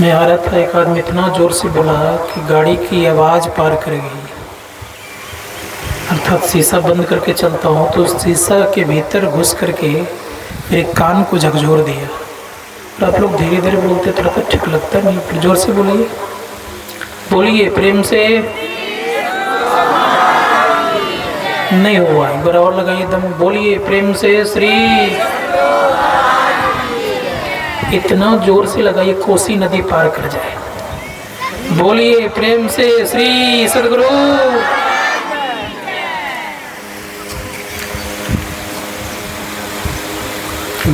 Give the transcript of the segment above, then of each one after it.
मैं आ रहा था, एक आदमी इतना जोर से बोला कि गाड़ी की आवाज़ पार कर गई। अर्थात शीशा बंद करके चलता हूँ तो शीशा के भीतर घुस करके मेरे कान को झकझोर दिया। और आप लोग धीरे धीरे बोलते थोड़ा सा ठीक लगता नहीं, फिर जोर से बोलिए, बोलिए प्रेम से। नहीं हुआ, एक बार और लगाइए दम, बोलिए प्रेम से श्री। इतना जोर से लगाइए कोसी नदी पार कर जाए। बोलिए प्रेम से श्री सद्गुरु।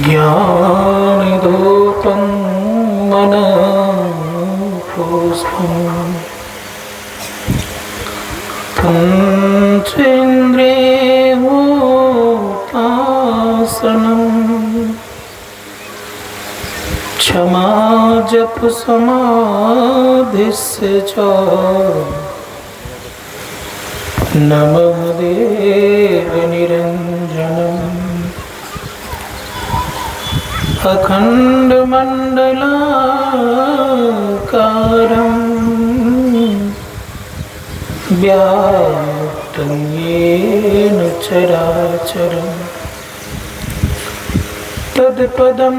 ज्ञान धूपम मन पुष्पम पंचेन्द्रियोपासनम क्षमा जप समाधिस्य च नमः देव निरंजनम् अखंड मंडलाकारं व्याप्तं येन चराचरं तत्पदं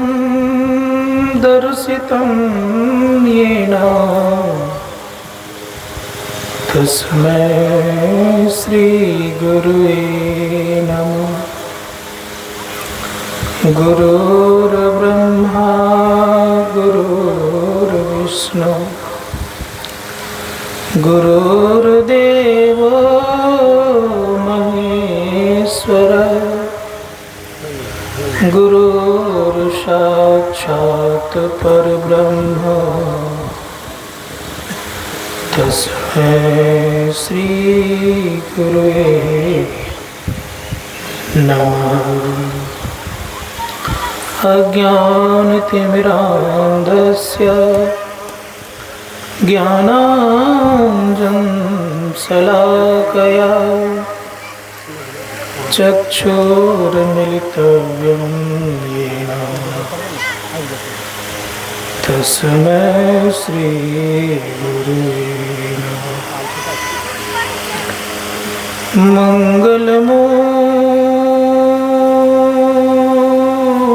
दर्शितं येन तस्मै श्री गुरुवे नमः। गुरुर्ब्रह्मा गुरुर्विष्णु गुरुर्देवो महेश्वर गुरुर्साक्षात् परब्रह्म तस्मै श्री गुरुवे नमः। अज्ञानतिमिरान्धस्य ज्ञानाञ्जनशलाकया चक्षुरुन्मीलितं येन तस्मै श्रीगुरुवे नमः।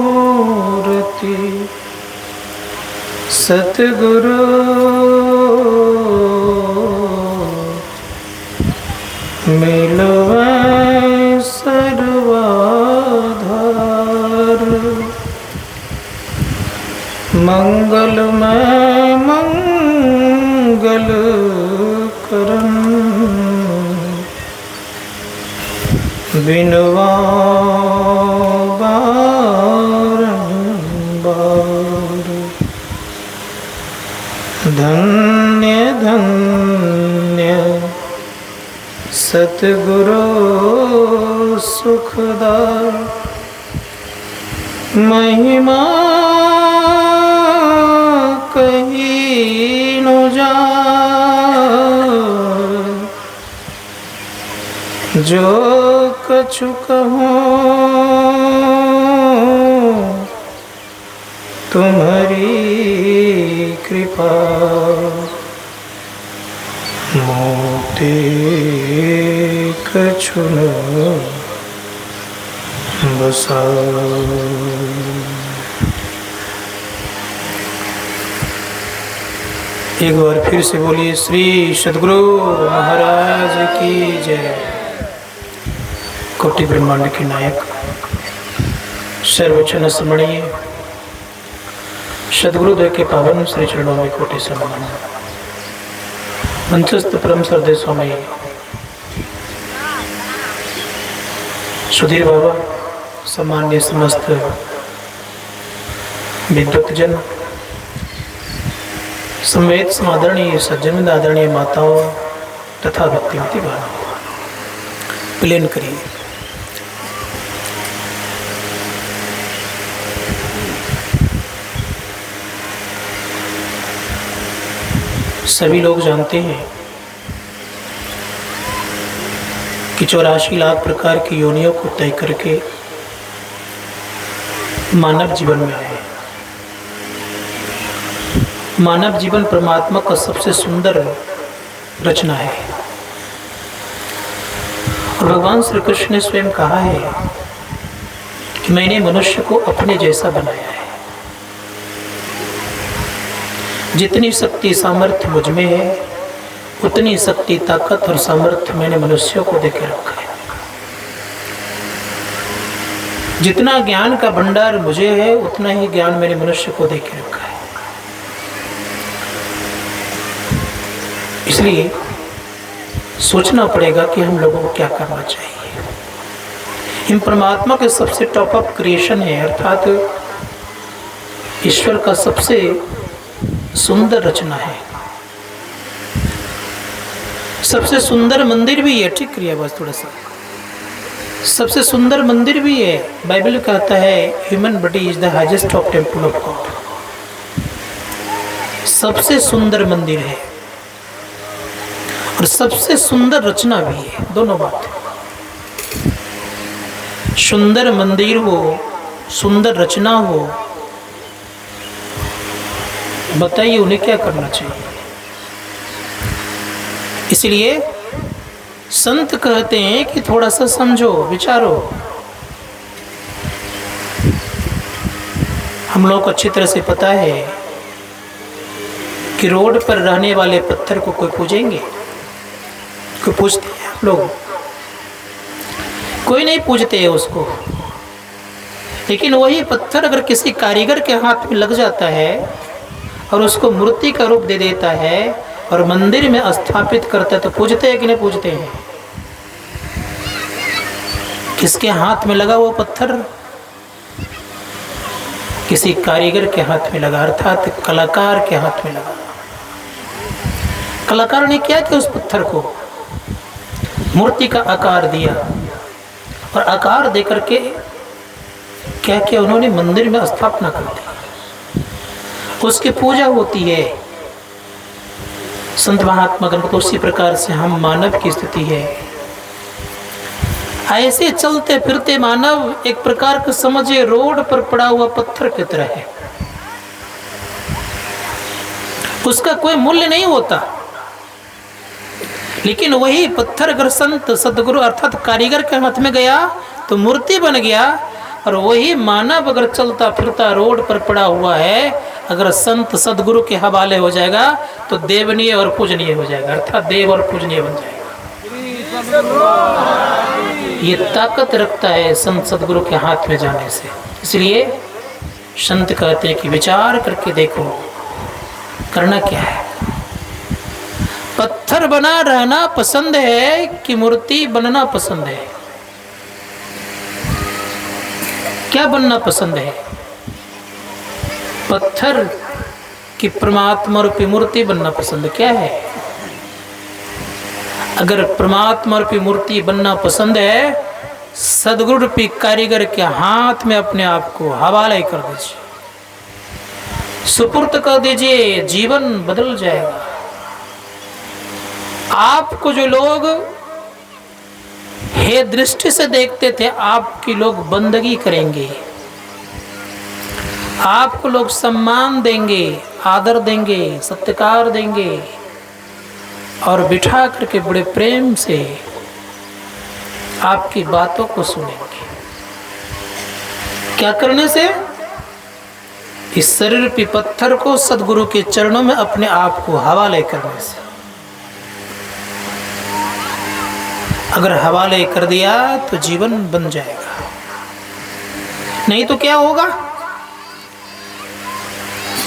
मंगलमूर्ति सतगुरु मिलवै सर्वाधार मंगलमय मंगल करम बिनवा बारंबार धन्य धन्य सतगुरु सुखदा महिमा कहीं न जाए जो कछु कहूँ तुम्हारी कृपा मोते कछु न बसा। एक बार फिर से बोलिए श्री सद्गुरु महाराज की जय। कोटि ब्रह्मांड के नायक सर्वचन स्मरणीय सद्गुरुदेव के पावन श्री चरणों में कोटि सम्मान। मंचस्थ परम श्रद्धेय स्वामी सुधीर बाबा, सामान्य समस्त विद्वत जन, संवेद समादरणीय सज्जन, आदरणीय माताओं तथा भक्तिमती बहनों, प्लेन करिए। सभी लोग जानते हैं कि 84 लाख प्रकार की योनियों को तय करके मानव जीवन में आए। मानव जीवन परमात्मा का सबसे सुंदर रचना है। और भगवान श्री कृष्ण ने स्वयं कहा है कि मैंने मनुष्य को अपने जैसा बनाया है। जितनी शक्ति सामर्थ्य मुझ में है, उतनी शक्ति ताकत और सामर्थ्य मैंने मनुष्यों को देके रखा है। जितना ज्ञान का भंडार मुझे है, उतना ही ज्ञान मैंने मनुष्य को देके रखा है। इसलिए सोचना पड़ेगा कि हम लोगों को क्या करना चाहिए। हम परमात्मा के सबसे टॉप अप क्रिएशन है, अर्थात ईश्वर का सबसे सुंदर रचना है। सबसे सुंदर मंदिर भी है, ठीक करिए बस थोड़ा सा। सबसे सुंदर मंदिर भी है। बाइबल कहता है human body is the highest of temple of God. सबसे सुंदर मंदिर है और सबसे सुंदर रचना भी है, दोनों बात। सुंदर मंदिर हो, सुंदर रचना हो, बताइए उन्हें क्या करना चाहिए। इसलिए संत कहते हैं कि थोड़ा सा समझो, विचारो। हम लोग को अच्छी तरह से पता है कि रोड पर रहने वाले पत्थर को कोई पूजेंगे? कोई पूजते हैं हम लोग? कोई नहीं पूजते है उसको। लेकिन वही पत्थर अगर किसी कारीगर के हाथ में लग जाता है और उसको मूर्ति का रूप दे देता है और मंदिर में स्थापित करता है, तो पूजते हैं कि नहीं पूजते हैं? किसके हाथ में लगा वो पत्थर? किसी कारीगर के हाथ में लगा, अर्थात कलाकार के हाथ में लगा। कलाकार ने क्या किया? उस पत्थर को मूर्ति का आकार दिया और आकार देकर के क्या किया उन्होंने? मंदिर में स्थापना कर दी। उसकी पूजा होती है। संत महात्मा गणपति उसी प्रकार से हम मानव की स्थिति है। ऐसे चलते फिरते मानव एक प्रकार का समझे रोड पर पड़ा हुआ पत्थर की तरह है। उसका कोई मूल्य नहीं होता। लेकिन वही पत्थर अगर संत सदगुरु अर्थात कारीगर के हाथ में गया तो मूर्ति बन गया। और वही मानव अगर चलता फिरता रोड पर पड़ा हुआ है, अगर संत सदगुरु के हवाले हो जाएगा तो देवनीय और पूजनीय हो जाएगा, अर्थात देव और पूजनीय बन जाएगा। ये ताकत रखता है संत सदगुरु के हाथ में जाने से। इसलिए संत कहते हैं कि विचार करके देखो करना क्या है। पत्थर बना रहना पसंद है कि मूर्ति बनना पसंद है? क्या बनना पसंद है? पत्थर की परमात्मा रूपी मूर्ति बनना पसंद क्या है? अगर परमात्मा रूपी मूर्ति बनना पसंद है, सदगुरु रूपी कारीगर के हाथ में अपने आप को हवाले कर दीजिए, सुपुर्द कर दीजिए, जीवन बदल जाएगा। आपको जो लोग हे दृष्टि से देखते थे, आपकी लोग बंदगी करेंगे, आपको लोग सम्मान देंगे, आदर देंगे, सत्कार देंगे और बिठा करके बड़े प्रेम से आपकी बातों को सुनेंगे। क्या करने से? इस शरीर पे पत्थर को सदगुरु के चरणों में अपने आप को हवाले करने से। अगर हवाले कर दिया तो जीवन बन जाएगा, नहीं तो क्या होगा?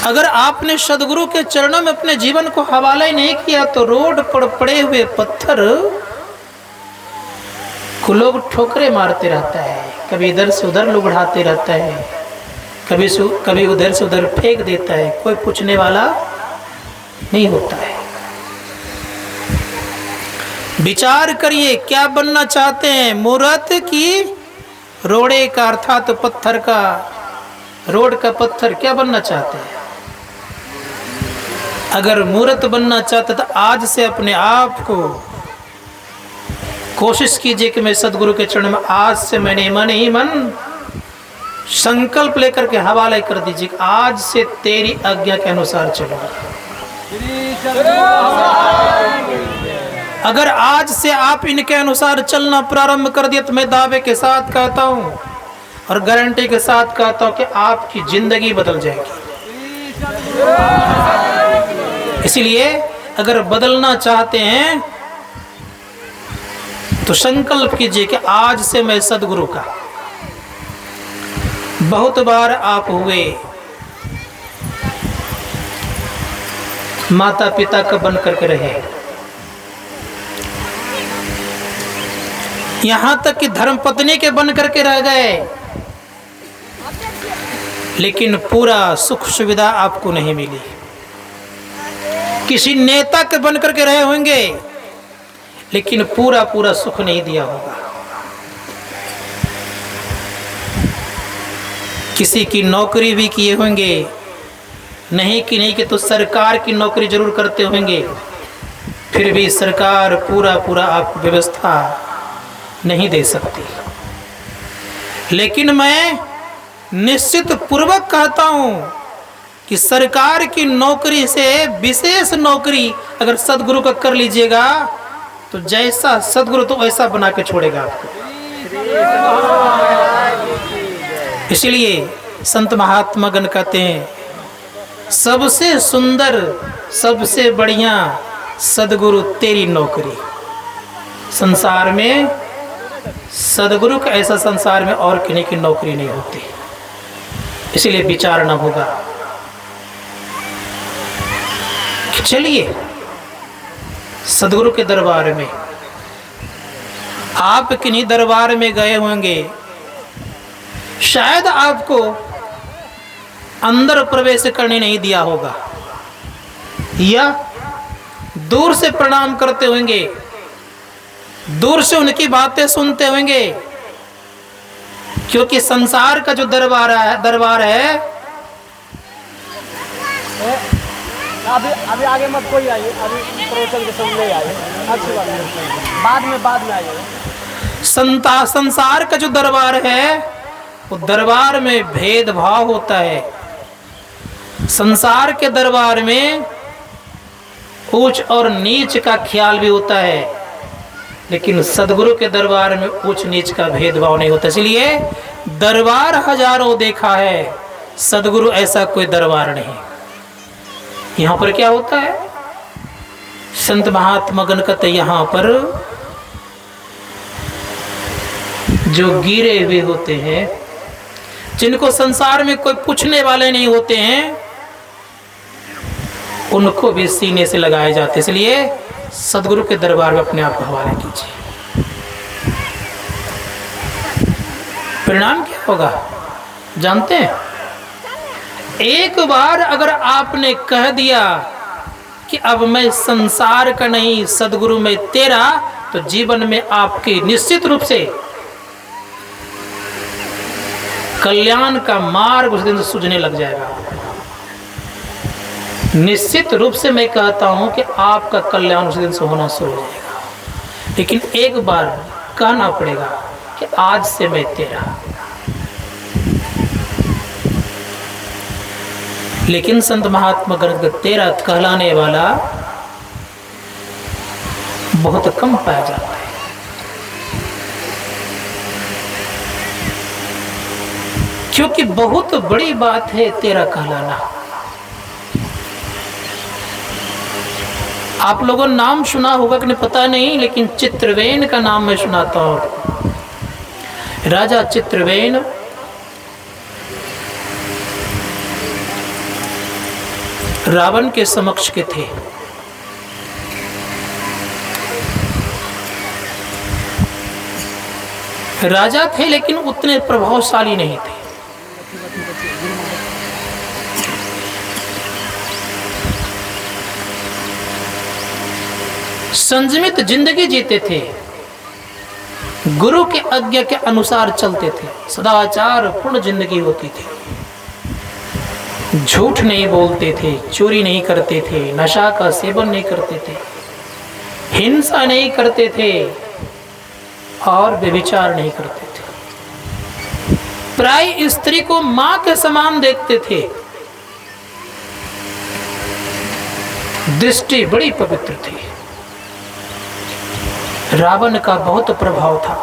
अगर आपने सदगुरु के चरणों में अपने जीवन को हवाले नहीं किया तो रोड पर पड़े हुए पत्थर को लोग ठोकरे मारते रहता है, कभी इधर से उधर लोग उड़ाते रहता है, कभी उधर से उधर फेंक देता है, कोई पूछने वाला नहीं होता है। विचार करिए क्या बनना चाहते हैं? मूर्त की रोड़े का अर्थात तो पत्थर का, रोड का पत्थर क्या बनना चाहते हैं? अगर मूर्त बनना चाहते तो आज से अपने आप को कोशिश कीजिए कि मैं सदगुरु के चरण में आज से मैंने मन ही मन संकल्प लेकर के हवाले कर दीजिए, आज से तेरी आज्ञा के अनुसार चलूंगा। अगर आज से आप इनके अनुसार चलना प्रारंभ कर दिया तो मैं दावे के साथ कहता हूं और गारंटी के साथ कहता हूं कि आपकी जिंदगी बदल जाएगी। इसलिए अगर बदलना चाहते हैं तो संकल्प कीजिए कि आज से मैं सदगुरु का। बहुत बार आप हुए माता पिता का बन करके रहे, यहां तक कि धर्मपत्नी के बन करके रह गए, लेकिन पूरा सुख सुविधा आपको नहीं मिली। किसी नेता के बन करके रहे होंगे, लेकिन पूरा पूरा सुख नहीं दिया होगा। किसी की नौकरी भी किए होंगे, नहीं कि नहीं कि तो सरकार की नौकरी जरूर करते होंगे, फिर भी सरकार पूरा पूरा आपको व्यवस्था नहीं दे सकती। लेकिन मैं निश्चित पूर्वक कहता हूं कि सरकार की नौकरी से विशेष नौकरी अगर सदगुरु का कर लीजिएगा तो जैसा सदगुरु तो वैसा बना के छोड़ेगा आपको। इसलिए संत महात्मा गण कहते हैं, सबसे सुंदर सबसे बढ़िया सदगुरु तेरी नौकरी। संसार में सदगुरु का ऐसा संसार में और किन्हीं की नौकरी नहीं होती। इसलिए विचारना होगा। चलिए सदगुरु के दरबार में, आप किन्हीं दरबार में गए होंगे, शायद आपको अंदर प्रवेश करने नहीं दिया होगा, या दूर से प्रणाम करते होंगे, दूर से उनकी बातें सुनते होंगे, क्योंकि संसार का जो दरबार है अभी आगे मत कोई आइए, अभी प्रवचन के सुनने आइए, अच्छी बात है, बाद में आइए। संसार का जो दरबार है वो दरबार में भेदभाव होता है। संसार के दरबार में ऊंच और नीच का ख्याल भी होता है, लेकिन सदगुरु के दरबार में ऊंच नीच का भेदभाव नहीं होता। इसलिए दरबार हजारों देखा है, सदगुरु ऐसा कोई दरबार नहीं। यहां पर क्या होता है, संत महात्मा गण कहते यहां पर जो गिरे हुए होते हैं, जिनको संसार में कोई पूछने वाले नहीं होते हैं, उनको भी सीने से लगाए जाते। इसलिए सदगुरु के दरबार में अपने आप को हवाले कीजिए। परिणाम क्या होगा जानते हैं? एक बार अगर आपने कह दिया कि अब मैं संसार का नहीं सदगुरु में तेरा, तो जीवन में आपकी निश्चित रूप से कल्याण का मार्ग उस दिन सूझने लग जाएगा। निश्चित रूप से मैं कहता हूं कि आपका कल्याण उस दिन से होना शुरू हो जाएगा। लेकिन एक बार कहना पड़ेगा कि आज से मैं तेरा। लेकिन संत महात्मा गण का तेरा कहलाने वाला बहुत कम पाया जाता है। क्योंकि बहुत बड़ी बात है तेरा कहलाना। आप लोगों ने नाम सुना होगा कि नहीं पता नहीं, लेकिन चित्रवेन का नाम मैं सुनाता हूं। राजा चित्रवेन रावण के समक्ष के थे। राजा थे लेकिन उतने प्रभावशाली नहीं थे। संयमित जिंदगी जीते थे, गुरु के आज्ञा के अनुसार चलते थे, सदाचार पूर्ण जिंदगी होती थी, झूठ नहीं बोलते थे, चोरी नहीं करते थे, नशा का सेवन नहीं करते थे, हिंसा नहीं करते थे और व्यभिचार नहीं करते थे। प्राय स्त्री को मां के समान देखते थे। दृष्टि बड़ी पवित्र थी। रावण का बहुत प्रभाव था।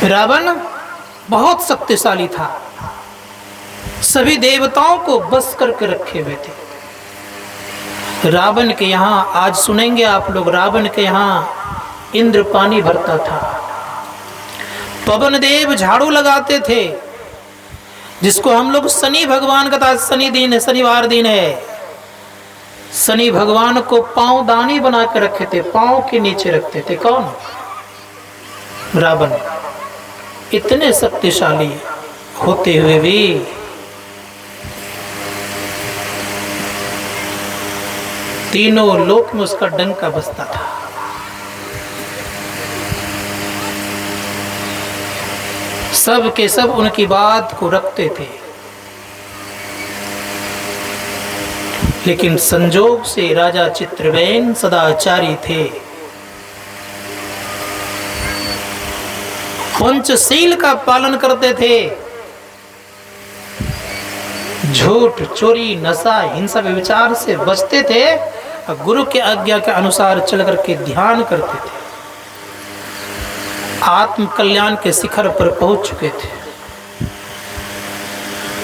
रावण बहुत शक्तिशाली था। सभी देवताओं को बस करके रखे हुए थे। रावण के यहां आज सुनेंगे आप लोग, रावण के यहां इंद्र पानी भरता था। पवन देव झाड़ू लगाते थे, जिसको हम लोग शनि भगवान का था। शनि दिन है, शनिवार दिन है। शनि भगवान को पांवदानी बना के रखे थे, पांव के नीचे रखते थे। कौन? रावण। इतने शक्तिशाली होते हुए भी तीनों लोक में उसका डंका बजता था। सब के सब उनकी बात को रखते थे। लेकिन संजोग से राजा चित्रवेन सदाचारी थे। पंचशील का पालन करते थे। झूठ, चोरी, नशा, हिंसा, व्यभिचार से बचते थे। गुरु के आज्ञा के अनुसार चल करके ध्यान करते थे। आत्म कल्याण के शिखर पर पहुंच चुके थे।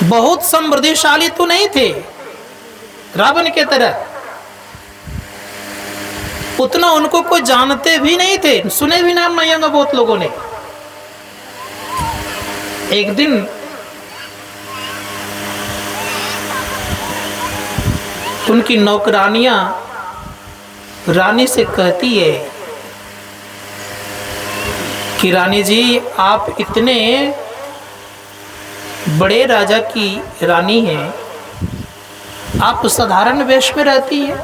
बहुत समृद्धिशाली तो नहीं थे रावण के तरह, उतना उनको कोई जानते भी नहीं थे, सुने भी नाम नहीं होगा बहुत लोगों ने। एक दिन उनकी नौकरानियां रानी से कहती है कि रानी जी, आप इतने बड़े राजा की रानी हैं, आप साधारण वेश में रहती है,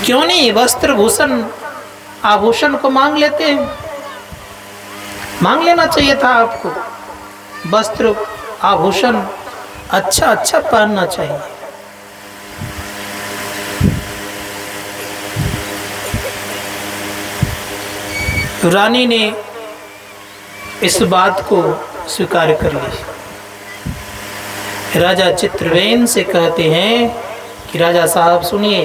क्यों नहीं वस्त्र भूषण आभूषण को मांग लेते हैं? मांग लेना चाहिए था आपको। वस्त्र आभूषण अच्छा अच्छा पहनना चाहिए। रानी ने इस बात को स्वीकार कर ली। राजा चित्रवेन से कहते हैं कि राजा साहब सुनिए,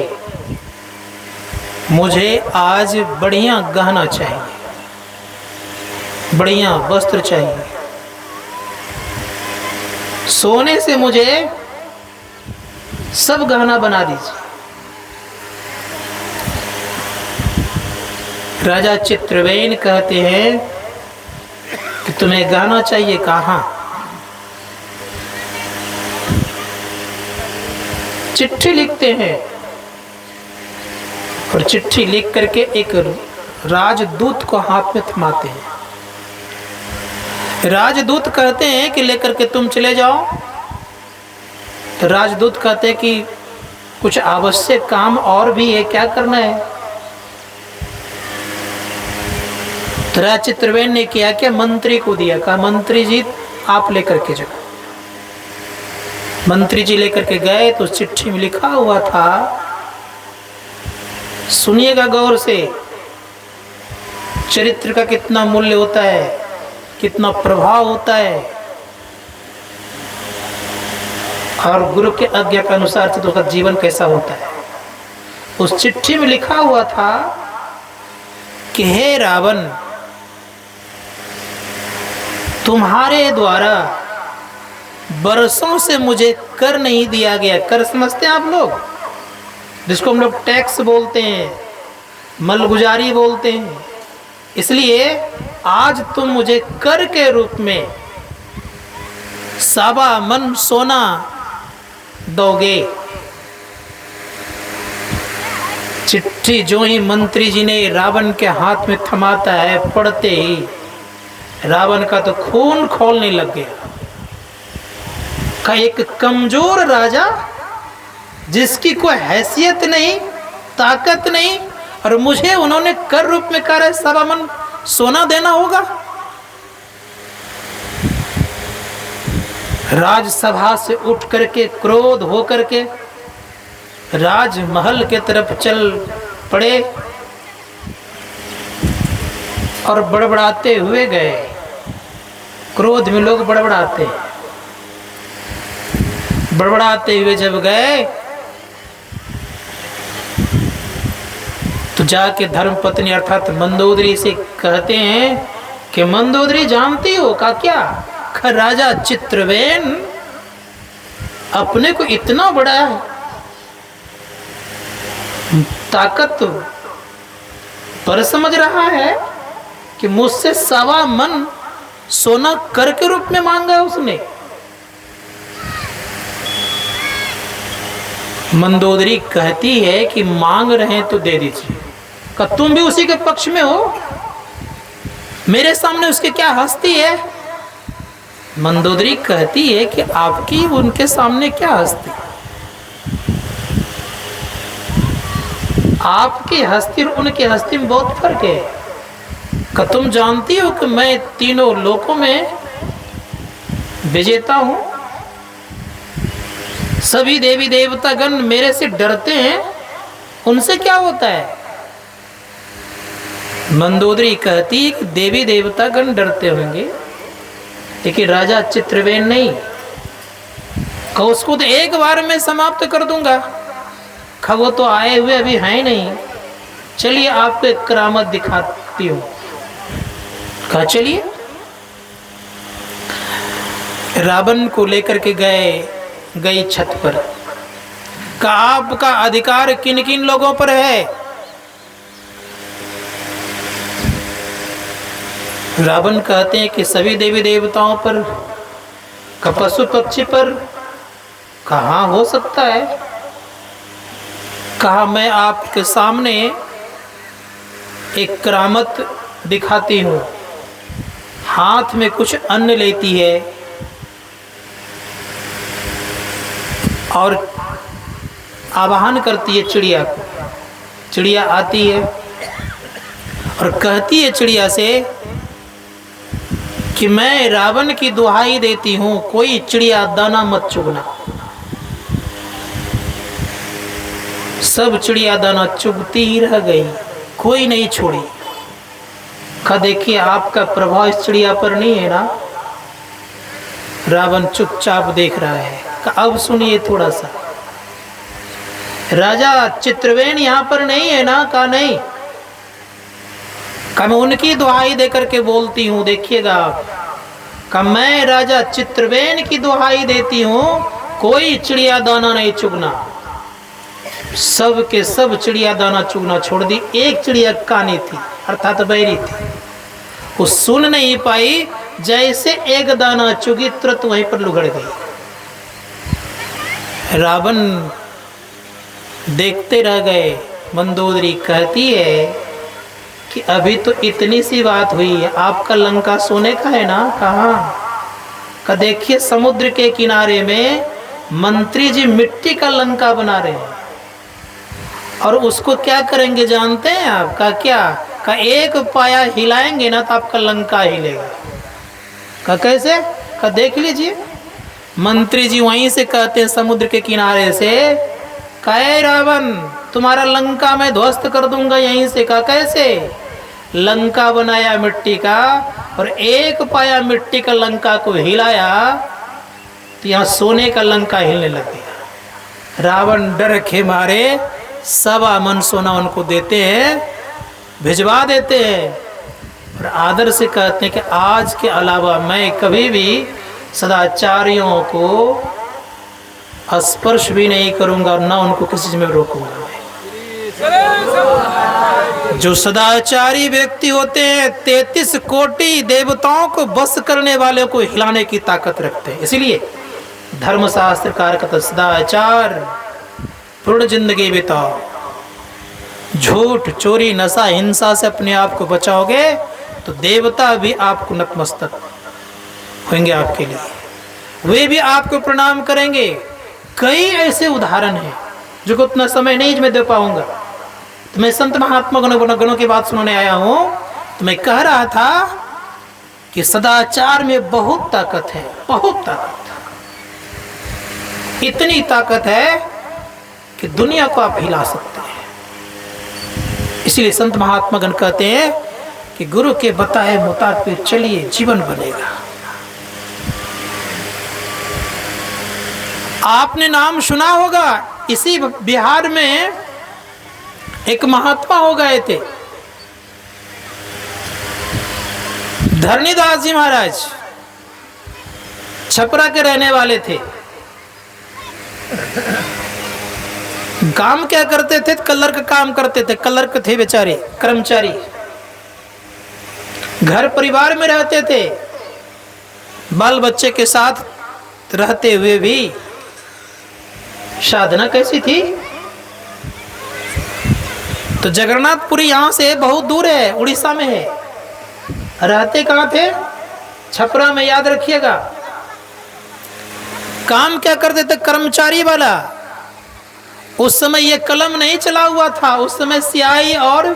मुझे आज बढ़िया गहना चाहिए, बढ़िया वस्त्र चाहिए। सोने से मुझे सब गहना बना दीजिए। राजा चित्रवेन कहते हैं कि तुम्हें गहना चाहिए कहाँ? चिट्ठी लिखते हैं और चिट्ठी लिख करके एक राजदूत को हाथ में थमाते हैं। राजदूत कहते हैं कि लेकर के तुम चले जाओ। तो राजदूत कहते हैं कि कुछ आवश्यक काम और भी है, क्या करना है? तो राजा चित्रवेन ने किया क्या? मंत्री को दिया, कहा मंत्री जी आप लेकर के जाओ। मंत्री जी लेकर के गए तो चिट्ठी में लिखा हुआ था, सुनिएगा गौर से, चरित्र का कितना मूल्य होता है, कितना प्रभाव होता है, और गुरु के आज्ञा के अनुसार से तो उसका जीवन कैसा होता है। उस चिट्ठी में लिखा हुआ था कि हे रावण, तुम्हारे द्वारा बरसों से मुझे कर नहीं दिया गया। कर समझते हैं आप लोग, जिसको हम लोग टैक्स बोलते हैं, मलगुजारी बोलते हैं। इसलिए आज तुम मुझे कर के रूप में 1.25 मन सोना दोगे। चिट्ठी जो ही मंत्री जी ने रावण के हाथ में थमाता है, पढ़ते ही रावण का तो खून खौलने लग गया। का एक कमजोर राजा जिसकी कोई हैसियत नहीं, ताकत नहीं, और मुझे उन्होंने कर रूप में कहा 1.25 मन सोना देना होगा। राजसभा से उठ करके क्रोध हो करके राजमहल के तरफ चल पड़े। और बड़बड़ाते हुए गए। क्रोध में लोग बड़बड़ाते हैं। बड़बड़ाते हुए जब गए तो जाके धर्मपत्नी अर्थात मंदोदरी से कहते हैं कि मंदोदरी जानती हो का क्या, राजा चित्रवेन अपने को इतना बड़ा ताकत पर समझ रहा है कि मुझसे 1.25 मन सोना कर के रूप में मांगा उसने। मंदोदरी कहती है कि मांग रहे हैं तो दे दीजिए। का तुम भी उसी के पक्ष में हो? मेरे सामने उसके क्या हस्ती है? मंदोदरी कहती है कि आपकी उनके सामने क्या हस्ती, आपकी हस्ती और उनकी हस्ती में बहुत फर्क है। का तुम जानती हो कि मैं तीनों लोकों में विजेता हूं, सभी देवी देवतागण मेरे से डरते हैं, उनसे क्या होता है? मंदोदरी कहती है कि देवी देवतागण डरते होंगे लेकिन राजा चित्रवेन नहीं। का उसको तो एक बार में समाप्त कर दूंगा। का वो तो आए हुए अभी हैं नहीं, चलिए आपको एक करामत दिखाती हूं। कहा चलिए। रावण को लेकर के गई छत पर। का आपका अधिकार किन किन लोगों पर है? रावण कहते हैं कि सभी देवी देवताओं पर। का पशु पक्षी पर? कहाँ हो सकता है। कहा मैं आपके सामने एक करामत दिखाती हूं। हाथ में कुछ अन्न लेती है और आवाहन करती है चिड़िया को। चिड़िया आती है और कहती है चिड़िया से कि मैं रावण की दुहाई देती हूं, कोई चिड़िया दाना मत चुगना। सब चिड़िया दाना चुगती ही रह गई, कोई नहीं छोड़ी। का देखिए आपका प्रभाव इस चिड़िया पर नहीं है ना। रावण चुपचाप देख रहा है। का अब सुनिए थोड़ा सा, राजा चित्रवेन यहाँ पर नहीं है ना? का नहीं। का मैं उनकी दुहाई देकर के बोलती हूँ, देखिएगा आप। का मैं राजा चित्रवेन की दुहाई देती हूँ, कोई चिड़िया दाना नहीं चुगना। सब के सब चिड़िया दाना चुगना छोड़ दी। एक चिड़िया कानी थी अर्थात बैरी थी, वो सुन नहीं पाई, जैसे एक दाना चुगी तुरंत वहीं पर लुढ़क गई। रावण देखते रह गए। मंदोदरी कहती है कि अभी तो इतनी सी बात हुई है, आपका लंका सोने का है ना? कहाँ? का देखिए समुद्र के किनारे में मंत्री जी मिट्टी का लंका बना रहे हैं और उसको क्या करेंगे जानते हैं आप? का क्या? का एक पाया हिलाएंगे ना तो आपका लंका हिलेगा। का कैसे? का देख लीजिए। मंत्री जी वहीं से कहते हैं समुद्र के किनारे से, कहे रावण तुम्हारा लंका मैं ध्वस्त कर दूंगा यहीं से। का कैसे? लंका बनाया मिट्टी का और एक पाया मिट्टी का लंका को हिलाया तो यहाँ सोने का लंका हिलने लग गया। रावण डर के मारे 1.25 मन सोना उनको देते हैं, भिजवा देते हैं और आदर से कहते हैं कि आज के अलावा मैं कभी भी सदाचारियों को स्पर्श भी नहीं करूंगा और ना उनको किसी चीज में रोकूंगा। जो सदाचारी व्यक्ति होते हैं 33 कोटि देवताओं को बस करने वाले को हिलाने की ताकत रखते हैं। इसलिए धर्मशास्त्रकार का सदाचार पूर्ण जिंदगी बिताओ। झूठ चोरी नशा हिंसा से अपने आप को बचाओगे तो देवता भी आपको नतमस्तक होंगे आपके लिए, वे भी आपको प्रणाम करेंगे। कई ऐसे उदाहरण हैं जो को उतना समय नहीं मैं दे पाऊंगा। तो मैं संत महात्मा गणों की बात सुनाने आया हूं। तो मैं कह रहा था कि सदाचार में बहुत ताकत है, बहुत ताकत। इतनी ताकत है कि दुनिया को आप हिला सकते हैं। इसलिए संत महात्मा गण कहते हैं कि गुरु के बताए मुताबिक चलिए, जीवन बनेगा। आपने नाम सुना होगा, इसी बिहार में एक महात्मा हो गए थे, धरणीदास जी महाराज, छपरा के रहने वाले थे। काम क्या करते थे? कलर का काम करते थे, कलर के थे बेचारे, कर्मचारी। घर परिवार में रहते थे, बाल बच्चे के साथ रहते हुए भी साधना कैसी थी? तो जगन्नाथपुरी यहां से बहुत दूर है, उड़ीसा में है। रहते कहां थे? छपरा में, याद रखिएगा। काम क्या करते थे? कर्मचारी वाला। उस समय ये कलम नहीं चला हुआ था, उस समय स्याही और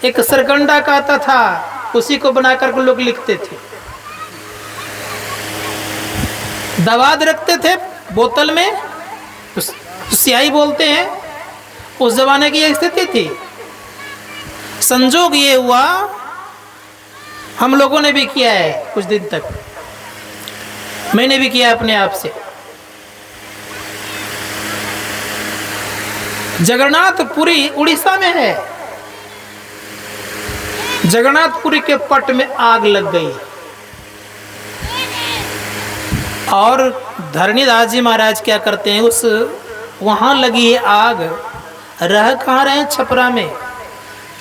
एक सरकंडा का आता था, उसी को बनाकर लोग लिखते थे। दवाद रखते थे बोतल में, स्याही बोलते हैं। उस जमाने की यह स्थिति थी। संजोग ये हुआ, हम लोगों ने भी किया है कुछ दिन तक, मैंने भी किया अपने आप से। जगन्नाथपुरी उड़ीसा में है। जगन्नाथपुरी के पट में आग लग गई और धरणीदास जी महाराज क्या करते हैं, उस वहां लगी है आग, रह कहाँ रहे? छपरा में।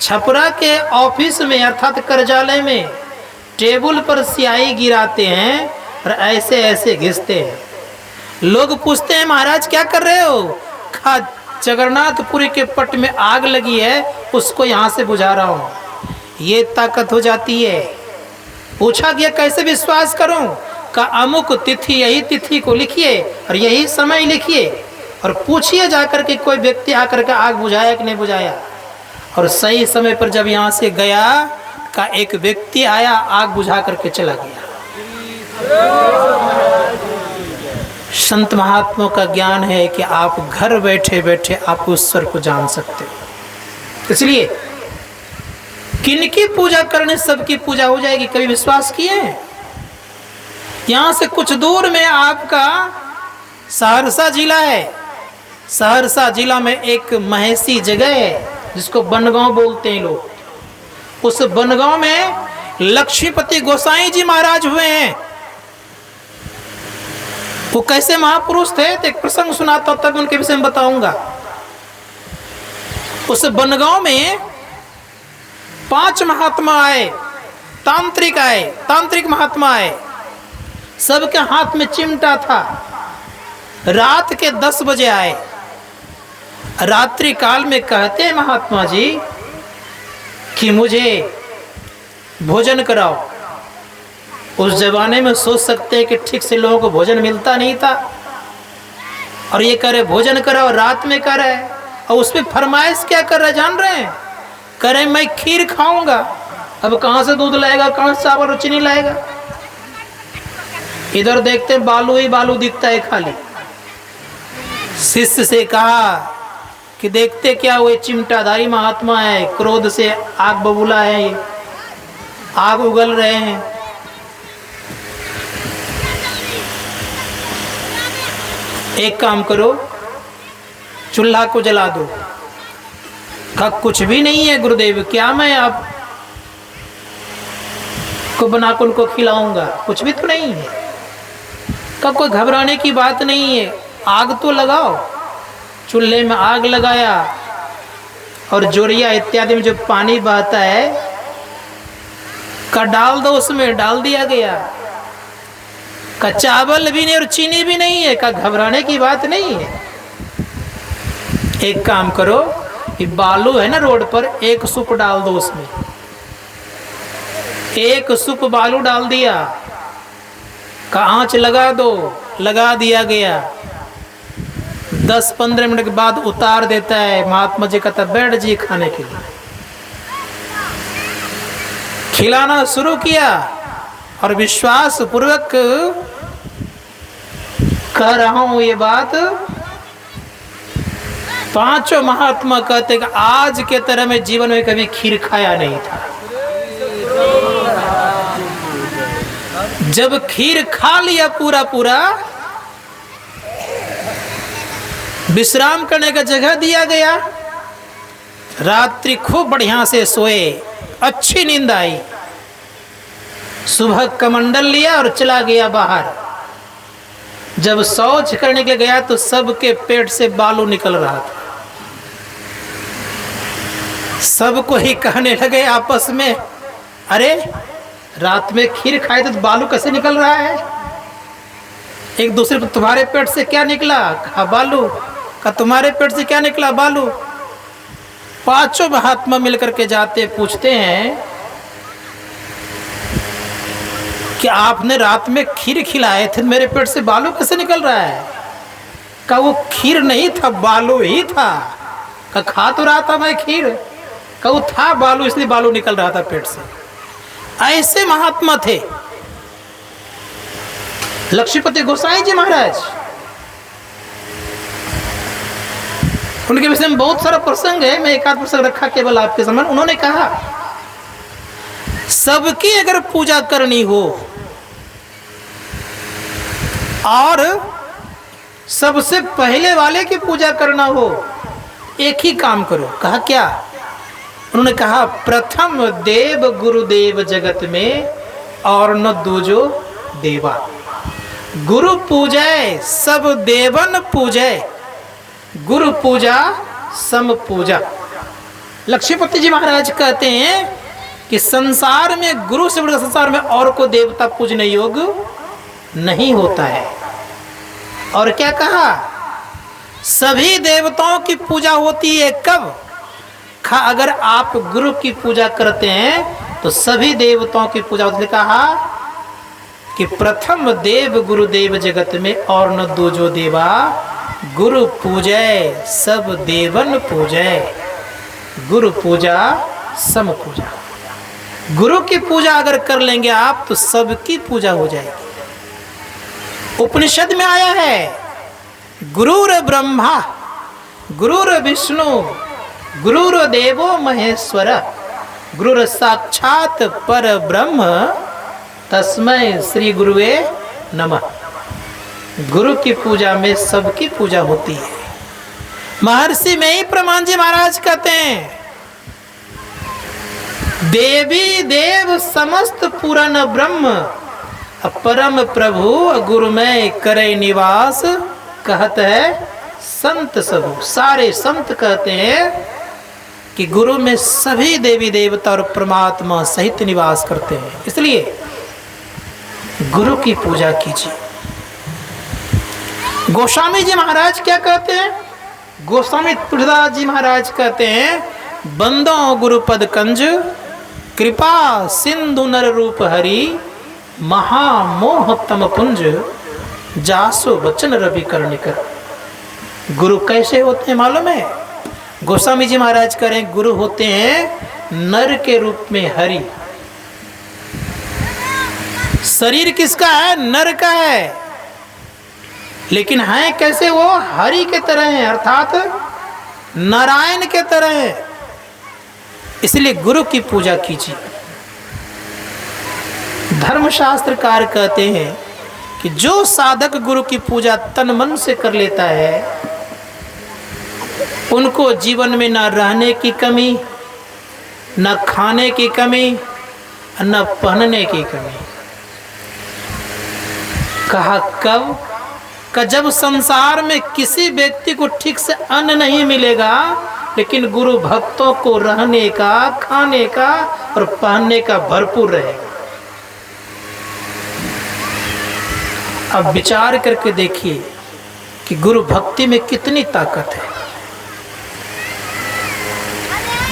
छपरा के ऑफिस में अर्थात कार्यालय में टेबल पर स्याही गिराते हैं और ऐसे ऐसे घिसते हैं। लोग पूछते हैं, महाराज क्या कर रहे हो? खा, जगन्नाथपुरी के पट में आग लगी है, उसको यहाँ से बुझा रहा हूँ। ये ताकत हो जाती है। पूछा गया कैसे विश्वास करूं? का अमुक तिथि, यही तिथि को लिखिए और यही समय लिखिए और पूछिए जाकर के कोई व्यक्ति आकर के आग बुझाया कि नहीं बुझाया। और सही समय पर जब यहाँ से गया, का एक व्यक्ति आया, आग बुझा करके चला गया। संत महात्मा का ज्ञान है कि आप घर बैठे बैठे आप ईश्वर को जान सकते हो। इसलिए किनकी पूजा करने सबकी पूजा हो जाएगी, कभी विश्वास किए? यहां से कुछ दूर में आपका सहरसा जिला है। सहरसा जिला में एक महेशी जगह है जिसको बनगांव बोलते हैं लोग। उस बनगांव में लक्ष्मीपति गोसाई जी महाराज हुए हैं। वो कैसे महापुरुष थे, तो एक प्रसंग सुनाता हूं, तब उनके विषय में बताऊंगा। उस बनगांव में 5 महात्मा आए, तांत्रिक महात्मा आए। सबके हाथ में चिमटा था। रात के 10 बजे आए। रात्रि काल में कहते हैं महात्मा जी कि मुझे भोजन कराओ। उस जमाने में सोच सकते हैं कि ठीक से लोगों को भोजन मिलता नहीं था, और ये कह रहे भोजन कराओ, रात में कर रहे। और उसमें फरमाइश क्या कर रहे जान रहे हैं? कह रहे मैं खीर खाऊंगा। अब कहां से दूध लाएगा, कहां से चावल और चीनी लाएगा? इधर देखते बालू ही बालू दिखता है खाली। शिष्य से कहा कि देखते क्या हुए, चिमटाधारी महात्मा है, क्रोध से आग बबूला है, ये आग उगल रहे हैं। एक काम करो, चूल्हा को जला दो। कहा कुछ भी नहीं है गुरुदेव, क्या मैं आप को बनाकर उनको खिलाऊंगा, कुछ भी तो नहीं है। कहा कोई घबराने की बात नहीं है, आग तो लगाओ। चूल्हे में आग लगाया और जोरिया इत्यादि में जो पानी बहता है का डाल दो, उसमें डाल दिया गया। का चावल भी नहीं और चीनी भी नहीं है, का घबराने की बात नहीं है। एक काम करो, ये बालू है ना रोड पर, एक सूप डाल दो उसमें। एक सूप बालू डाल दिया, का आंच लगा दो, लगा दिया गया। 10-15 मिनट के बाद उतार देता है। महात्मा जी कहता बैठ जी खाने के लिए। खिलाना शुरू किया और विश्वास पूर्वक कह रहा हूं ये बात, 5 महात्मा कहते कि आज के तरह में जीवन में कभी खीर खाया नहीं था। जब खीर खा लिया पूरा पूरा, विश्राम करने का जगह दिया गया, रात्रि खूब बढ़िया से सोए, अच्छी नींद आई। सुबह कमंडल लिया और चला गया बाहर। जब शौच करने के लिए गया तो सबके पेट से बालू निकल रहा था। सबको ही कहने लगे आपस में, अरे रात में खीर खाए तो बालू कैसे निकल रहा है? एक दूसरे को, तुम्हारे पेट से क्या निकला? कहा बालू। कहा तुम्हारे पेट से क्या निकला? बालू। पांचों महात्मा मिलकर के जाते पूछते हैं कि आपने रात में खीर खिलाए थे, मेरे पेट से बालू कैसे निकल रहा है? कहा वो खीर नहीं था, बालू ही था। कहा खा तो रहा था मैं खीर। कहा वो था बालू, इसलिए बालू निकल रहा था पेट से। ऐसे महात्मा थे लक्ष्मीपति गोसाई जी महाराज। उनके विषय में बहुत सारा प्रसंग है, मैं एक आध प्रसंग रखा केवल आपके सामने। उन्होंने कहा सबकी अगर पूजा करनी हो और सबसे पहले वाले की पूजा करना हो, एक ही काम करो। कहा क्या? उन्होंने कहा प्रथम देव गुरुदेव जगत में और न दूजो देवा। गुरु पूजय सब देवन पूजय, गुरु पूजा सम पूजा। लक्ष्मीपति जी महाराज कहते हैं कि संसार में गुरु से बढ़कर संसार में और को देवता पूजने योग्य नहीं होता है। और क्या कहा? सभी देवताओं की पूजा होती है कब? अगर आप गुरु की पूजा करते हैं तो सभी देवताओं की पूजा होती है। कहा कि प्रथम देव गुरुदेव जगत में और न दूजो देवा, गुरु पूजय सब देवन पूजय, गुरु पूजा सम पूजा। गुरु की पूजा अगर कर लेंगे आप तो सबकी पूजा हो जाएगी। उपनिषद में आया है गुरुर ब्रह्मा गुरुर विष्णु गुरुर देवो महेश्वर, गुरुर साक्षात पर ब्रह्म तस्मै श्री गुरुवे नमः। गुरु की पूजा में सबकी पूजा होती है। महर्षि में ही प्रमाण जी महाराज कहते हैं देवी देव समस्त पूरन ब्रह्म, परम प्रभु गुरु में करे निवास। कहते है संत सब, सारे संत कहते हैं कि गुरु में सभी देवी देवता और परमात्मा सहित निवास करते हैं। इसलिए गुरु की पूजा कीजिए। गोस्वामी जी महाराज क्या कहते हैं? गोस्वामी तुलसीदास जी महाराज कहते हैं बंदो गुरुपद कंज, कृपा सिंधु नर रूप हरि, महामोह तम पुंज, जासो बचन रवि कर्णिकर। गुरु कैसे होते हैं मालूम है? गोस्वामी जी महाराज करें गुरु होते हैं नर के रूप में हरि। शरीर किसका है? नर का है, लेकिन है कैसे? वो हरि के तरह है, अर्थात नारायण के तरह है। इसलिए गुरु की पूजा कीजिए। धर्मशास्त्रकार कहते हैं कि जो साधक गुरु की पूजा तन मन से कर लेता है उनको जीवन में न रहने की कमी, न खाने की कमी, न पहनने की कमी। कहा कब? का जब संसार में किसी व्यक्ति को ठीक से अन्न नहीं मिलेगा, लेकिन गुरु भक्तों को रहने का, खाने का और पहनने का भरपूर रहेगा। अब विचार करके देखिए कि गुरु भक्ति में कितनी ताकत है।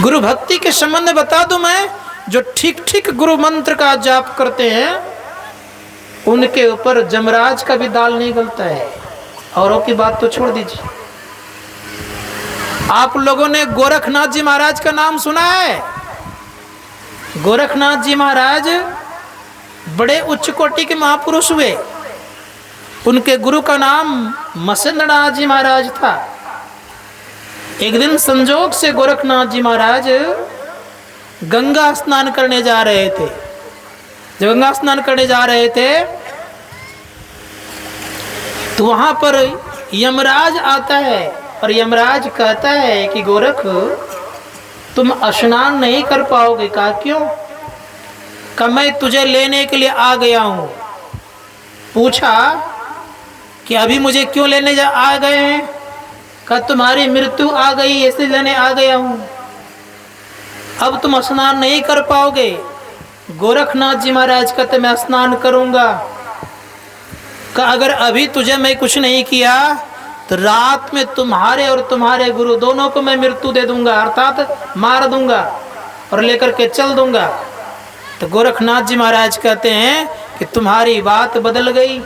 गुरु भक्ति के संबंध में बता दूं मैं, जो ठीक ठीक गुरु मंत्र का जाप करते हैं उनके ऊपर जमराज का भी दाल नहीं गलता है। औरों की बात तो छोड़ दीजिए। आप लोगों ने गोरखनाथ जी महाराज का नाम सुना है? गोरखनाथ जी महाराज बड़े उच्च कोटि के महापुरुष हुए। उनके गुरु का नाम मसेंद्रनाथ जी महाराज था। एक दिन संजोग से गोरखनाथ जी महाराज गंगा स्नान करने जा रहे थे। जब गंगा स्नान करने जा रहे थे तो वहां पर यमराज आता है और यमराज कहता है कि गोरख तुम स्नान नहीं कर पाओगे। कहा क्यों? कहा मैं तुझे लेने के लिए आ गया हूं। पूछा कि अभी मुझे क्यों लेने आ गए हैं? कहा तुम्हारी मृत्यु आ गई ऐसे लेने आ गया हूं, अब तुम स्नान नहीं कर पाओगे। गोरखनाथ जी महाराज कहते मैं स्नान करूंगा। कहा अगर अभी तुझे मैं कुछ नहीं किया तो रात में तुम्हारे और तुम्हारे गुरु दोनों को मैं मृत्यु दे दूंगा, अर्थात मार दूंगा और लेकर के चल दूंगा। तो गोरखनाथ जी महाराज कहते हैं कि तुम्हारी बात बदल गई,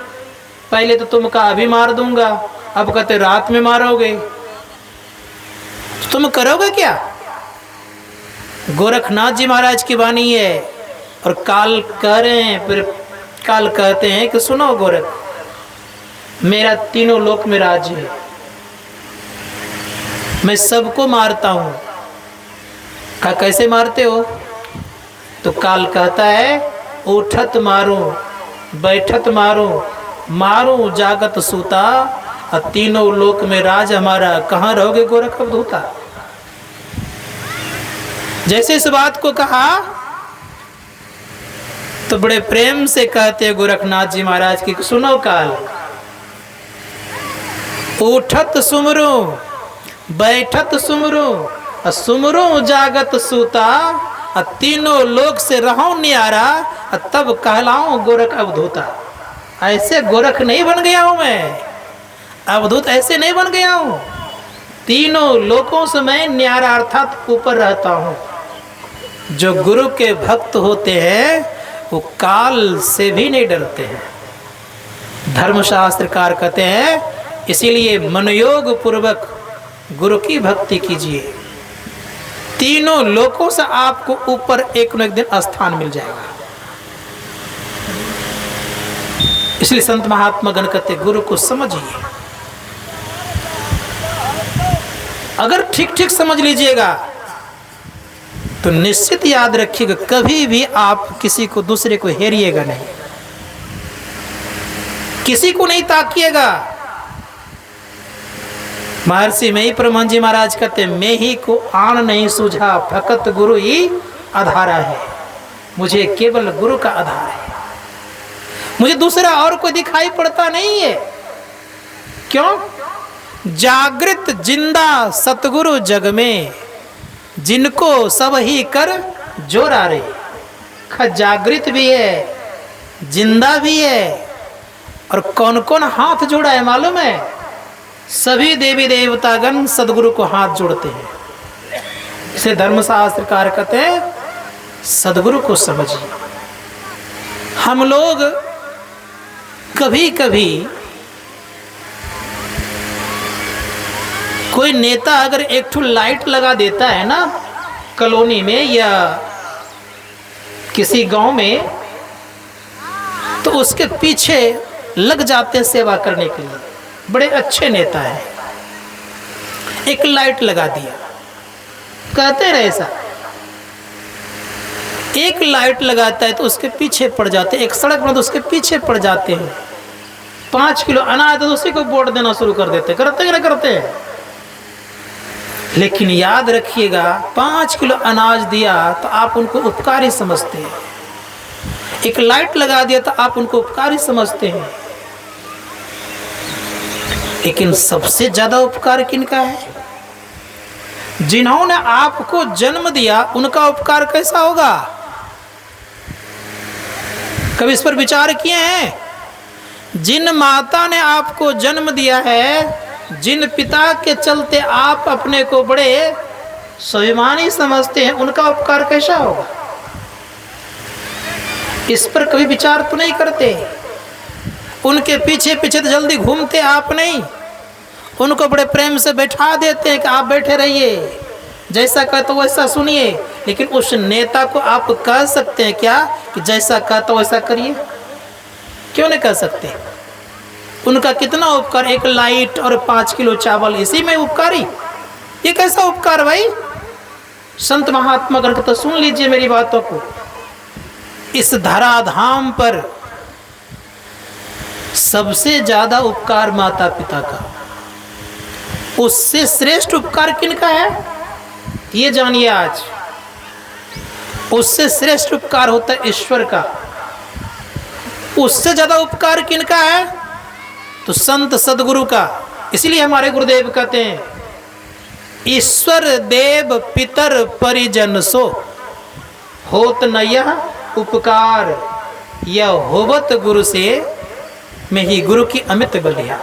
पहले तो तुम कहा अभी मार दूंगा, अब कहते रात में मारोगे, तो तुम करोगे क्या? गोरखनाथ जी महाराज की वाणी है और काल कह रहे हैं, फिर काल कहते हैं कि सुनो गोरख, मेरा तीनों लोक में राज्य है, मैं सबको मारता हूं। कहा कैसे मारते हो? तो काल कहता है उठत मारो, बैठत मारो, मारो जागत सूता, और तीनों लोक में राज हमारा, कहां रहोगे गोरख अवधूता। जैसे इस बात को कहा तो बड़े प्रेम से कहते हैं गोरखनाथ जी महाराज की सुनो काल, उठत सुमरो, बैठत सुमरो, सुमरो जागत सूता, तीनों लोक से रहो न्यारा, तब कहलाऊं गोरख अवधूता। ऐसे गोरख नहीं बन गया हूं मैं, अवधूत ऐसे नहीं बन गया हूं, तीनों लोकों से मैं न्यारा अर्थात ऊपर रहता हूं। जो गुरु के भक्त होते हैं वो काल से भी नहीं डरते हैं। धर्मशास्त्रकार कहते हैं इसीलिए मनयोग पूर्वक गुरु की भक्ति कीजिए, तीनों लोकों से आपको ऊपर एक न एक दिन स्थान मिल जाएगा। इसलिए संत महात्मा गण कहते गुरु को समझिए। अगर ठीक ठीक समझ लीजिएगा तो निश्चित याद रखिएगा कभी भी आप किसी को दूसरे को हेरिएगा नहीं, किसी को नहीं ताकिएगा। महर्षि में ही परमहंस जी महाराज कहते मैं ही को आन नहीं सूझा, फकत गुरु ही आधारा है, मुझे केवल गुरु का आधार है, मुझे दूसरा और कोई दिखाई पड़ता नहीं है। क्यों? जागृत जिंदा सतगुरु जग में, जिनको सब ही कर जोरा रे। जागृत भी है, जिंदा भी है, और कौन कौन हाथ जोड़ा है मालूम है? सभी देवी देवतागण सदगुरु को हाथ जोड़ते हैं। इसे धर्मशास्त्रकार कहते हैं सदगुरु को समझिए। हम लोग कभी कभी कोई नेता अगर एक ठो लाइट लगा देता है ना कॉलोनी में या किसी गांव में, तो उसके पीछे लग जाते हैं सेवा करने के लिए। बड़े अच्छे नेता है, एक लाइट लगा दिया, कहते हैं ऐसा, एक लाइट लगाता है तो उसके पीछे पड़ जाते हैं, एक सड़क बना तो उसके पीछे पड़ जाते हैं, 5 किलो अनाज तो उसी को वोट देना शुरू कर देते, करते कि नहीं करते हैं? लेकिन याद रखिएगा 5 किलो अनाज दिया तो आप उनको उपकारी समझते हैं, एक लाइट लगा दिया तो आप उनको उपकारी समझते हैं। लेकिन सबसे ज्यादा उपकार किनका है? जिन्होंने आपको जन्म दिया उनका उपकार कैसा होगा? कभी इस पर विचार किए हैं? जिन माता ने आपको जन्म दिया है, जिन पिता के चलते आप अपने को बड़े स्वाभिमानी समझते हैं, उनका उपकार कैसा होगा? इस पर कभी विचार तो नहीं करते। उनके पीछे पीछे तो जल्दी घूमते आप नहीं, उनको बड़े प्रेम से बैठा देते हैं कि आप बैठे रहिए, जैसा कहते वैसा सुनिए। लेकिन उस नेता को आप कह सकते हैं क्या कि जैसा कहता वैसा करिए? क्यों नहीं कह सकते? उनका कितना उपकार, एक लाइट और 5 किलो चावल, इसी में उपकारी? ये कैसा उपकार भाई? संत महात्मा गण तो सुन लीजिए मेरी बातों को। इस धराधाम पर सबसे ज्यादा उपकार माता पिता का, उससे श्रेष्ठ उपकार किनका है ये जानिए आज। उससे श्रेष्ठ उपकार होता है ईश्वर का। उससे ज्यादा उपकार किनका है तो संत सदगुरु का। इसलिए हमारे गुरुदेव कहते हैं ईश्वर देव पितर परिजन सो होत न यह उपकार, यह होवत गुरु से में ही गुरु की अमित बलिया।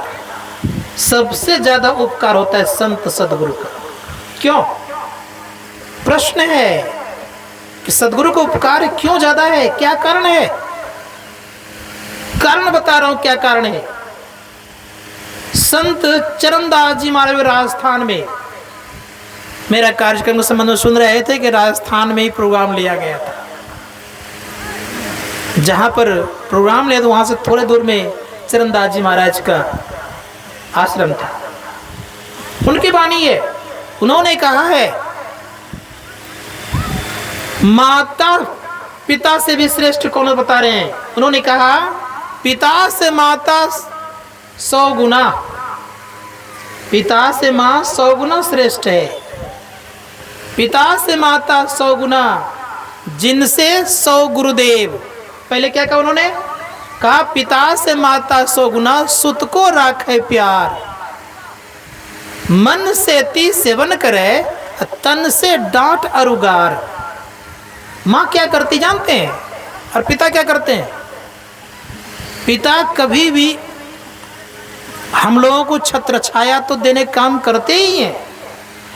सबसे ज्यादा उपकार होता है संत सदगुरु का। क्यों? प्रश्न है कि सदगुरु का उपकार क्यों ज्यादा है, क्या कारण है? कारण बता रहा हूं क्या कारण है। संत चरणदास जी महाराज राजस्थान में, मेरा कार्यक्रम के संबंध में सुन रहे थे कि राजस्थान में ही प्रोग्राम लिया गया था। जहां पर प्रोग्राम लिया तो वहां से थोड़े दूर में चरणदास जी महाराज का आश्रम था। उनकी वाणी है, उन्होंने कहा है माता पिता से भी श्रेष्ठ कौन बता रहे हैं। उन्होंने कहा पिता से माता 100 गुना, पिता से मां 100 गुना श्रेष्ठ है। पिता से माता 100 गुना, जिनसे 100 गुरुदेव। पहले क्या कहा उन्होंने? कहा पिता से माता 100 गुना, सुत को राखे प्यार। मन से ती सेवन करे, तन से डांट अरुगार। मां क्या करती जानते हैं और पिता क्या करते हैं? पिता कभी भी हम लोगों को छत्र छाया तो देने काम करते ही हैं,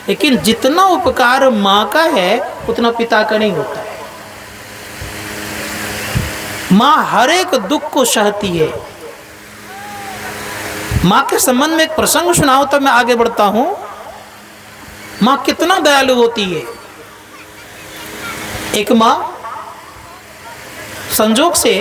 लेकिन जितना उपकार मां का है उतना पिता का नहीं होता है। मां हर एक दुख को सहती है। मां के संबंध में एक प्रसंग सुनाओ तो मैं आगे बढ़ता हूं। मां कितना दयालु होती है। एक मां संजोग से